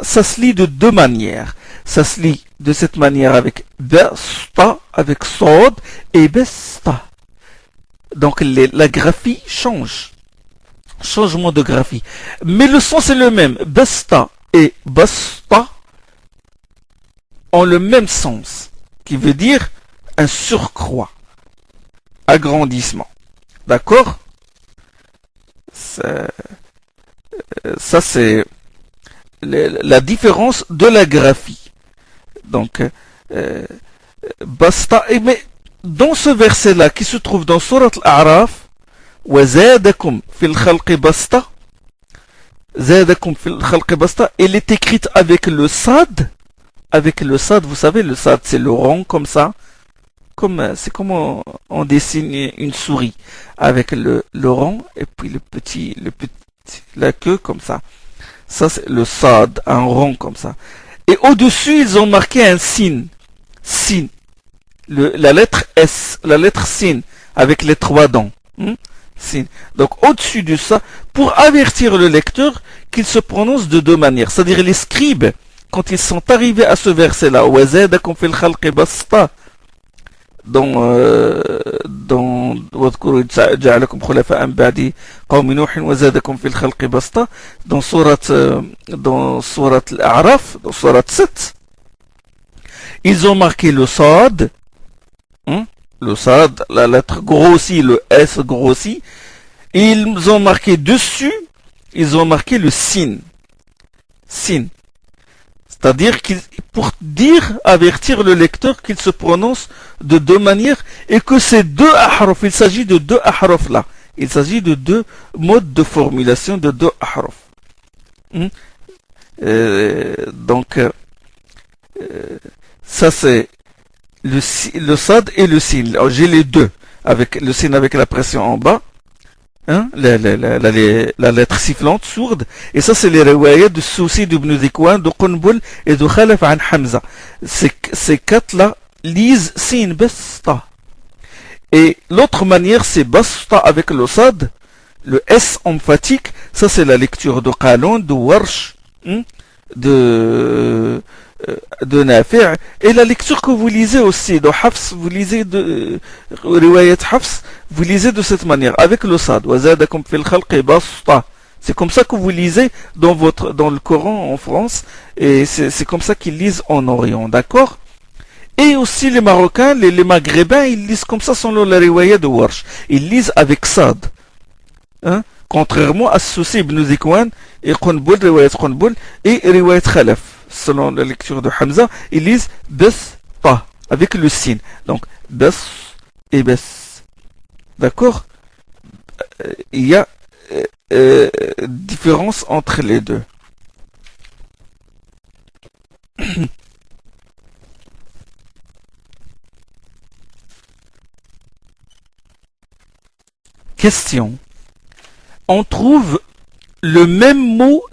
ça se lit de deux manières. Ça se lit de cette manière avec besta, avec sod, et besta. Donc la graphie change. Changement de graphie. Mais le son c'est le même. Besta et basta ont le même sens. Qui veut dire un surcroît. Agrandissement. D'accord? Ça c'est la différence de la graphie. Donc, basta. Mais dans ce verset-là, qui se trouve dans Surat Al-A'raf, وَزَادَكُمْ فِي الْخَلْقِ بَسْطًا, زَادَكُمْ فِي الْخَلْقِ بَسْطًا, elle est écrite avec le sad. Avec le sad, vous savez, le sad, c'est le rond comme ça. C'est comme on dessine une souris avec le rond et puis la queue comme ça. Ça c'est le sad, un rond comme ça. Et au-dessus ils ont marqué un sin, la lettre S, la lettre sin avec les trois dents. Sin. Donc au-dessus de ça, pour avertir le lecteur qu'il se prononce de deux manières. C'est-à-dire les scribes, quand ils sont arrivés à ce verset-là, وَزَادَكُمْ فِي الْخَلْقِ بَسْطًا, dans جعلكم خلفاء من بعد قوم نوح وزادكم في الخلق بسطة, dans sourate Al-A'raf, dans sourate 7, ils ont marqué le sad, la lettre grossie, le S grossi, et ils ont marqué dessus, ils ont marqué le sin. C'est-à-dire pour avertir le lecteur qu'il se prononce de deux manières et que ces deux ahraf, il s'agit de deux ahraf là. Il s'agit de deux modes de formulation de deux ahraf. Donc, ça c'est le sad et le sin. Alors, j'ai les deux, avec le sin avec la pression en bas, hein, la lettre sifflante, sourde, et ça c'est les riwayat de Soussi, d'Ibn Dhikwan, de Qunbul et de Khalaf an Hamza. Ces quatre-là lisent sin basta. Et l'autre manière c'est basta avec le sad, le S emphatique, ça c'est la lecture de Qalon, de Warsh, hein, de Nafi', et la lecture que vous lisez aussi de Hafs, vous lisez de Riwayat Hafs, vous lisez de cette manière avec le sad. Wazadakum fil khalqi basta. C'est comme ça que vous lisez dans le Coran en France, et c'est comme ça qu'ils lisent en Orient, d'accord? Et aussi les Marocains, les Maghrébins, ils lisent comme ça selon la Riwayat de Warsh. Ils lisent avec sad, hein? Contrairement à Soussi ibn Dhikwan et Qunbul, Riwayat Qunbul et Riwayat Khalaf. Selon la lecture de Hamza, ils lisent bes pas avec le sin. Donc bes et bes. D'accord? Il y a différence entre les deux. Question. On trouve le même mot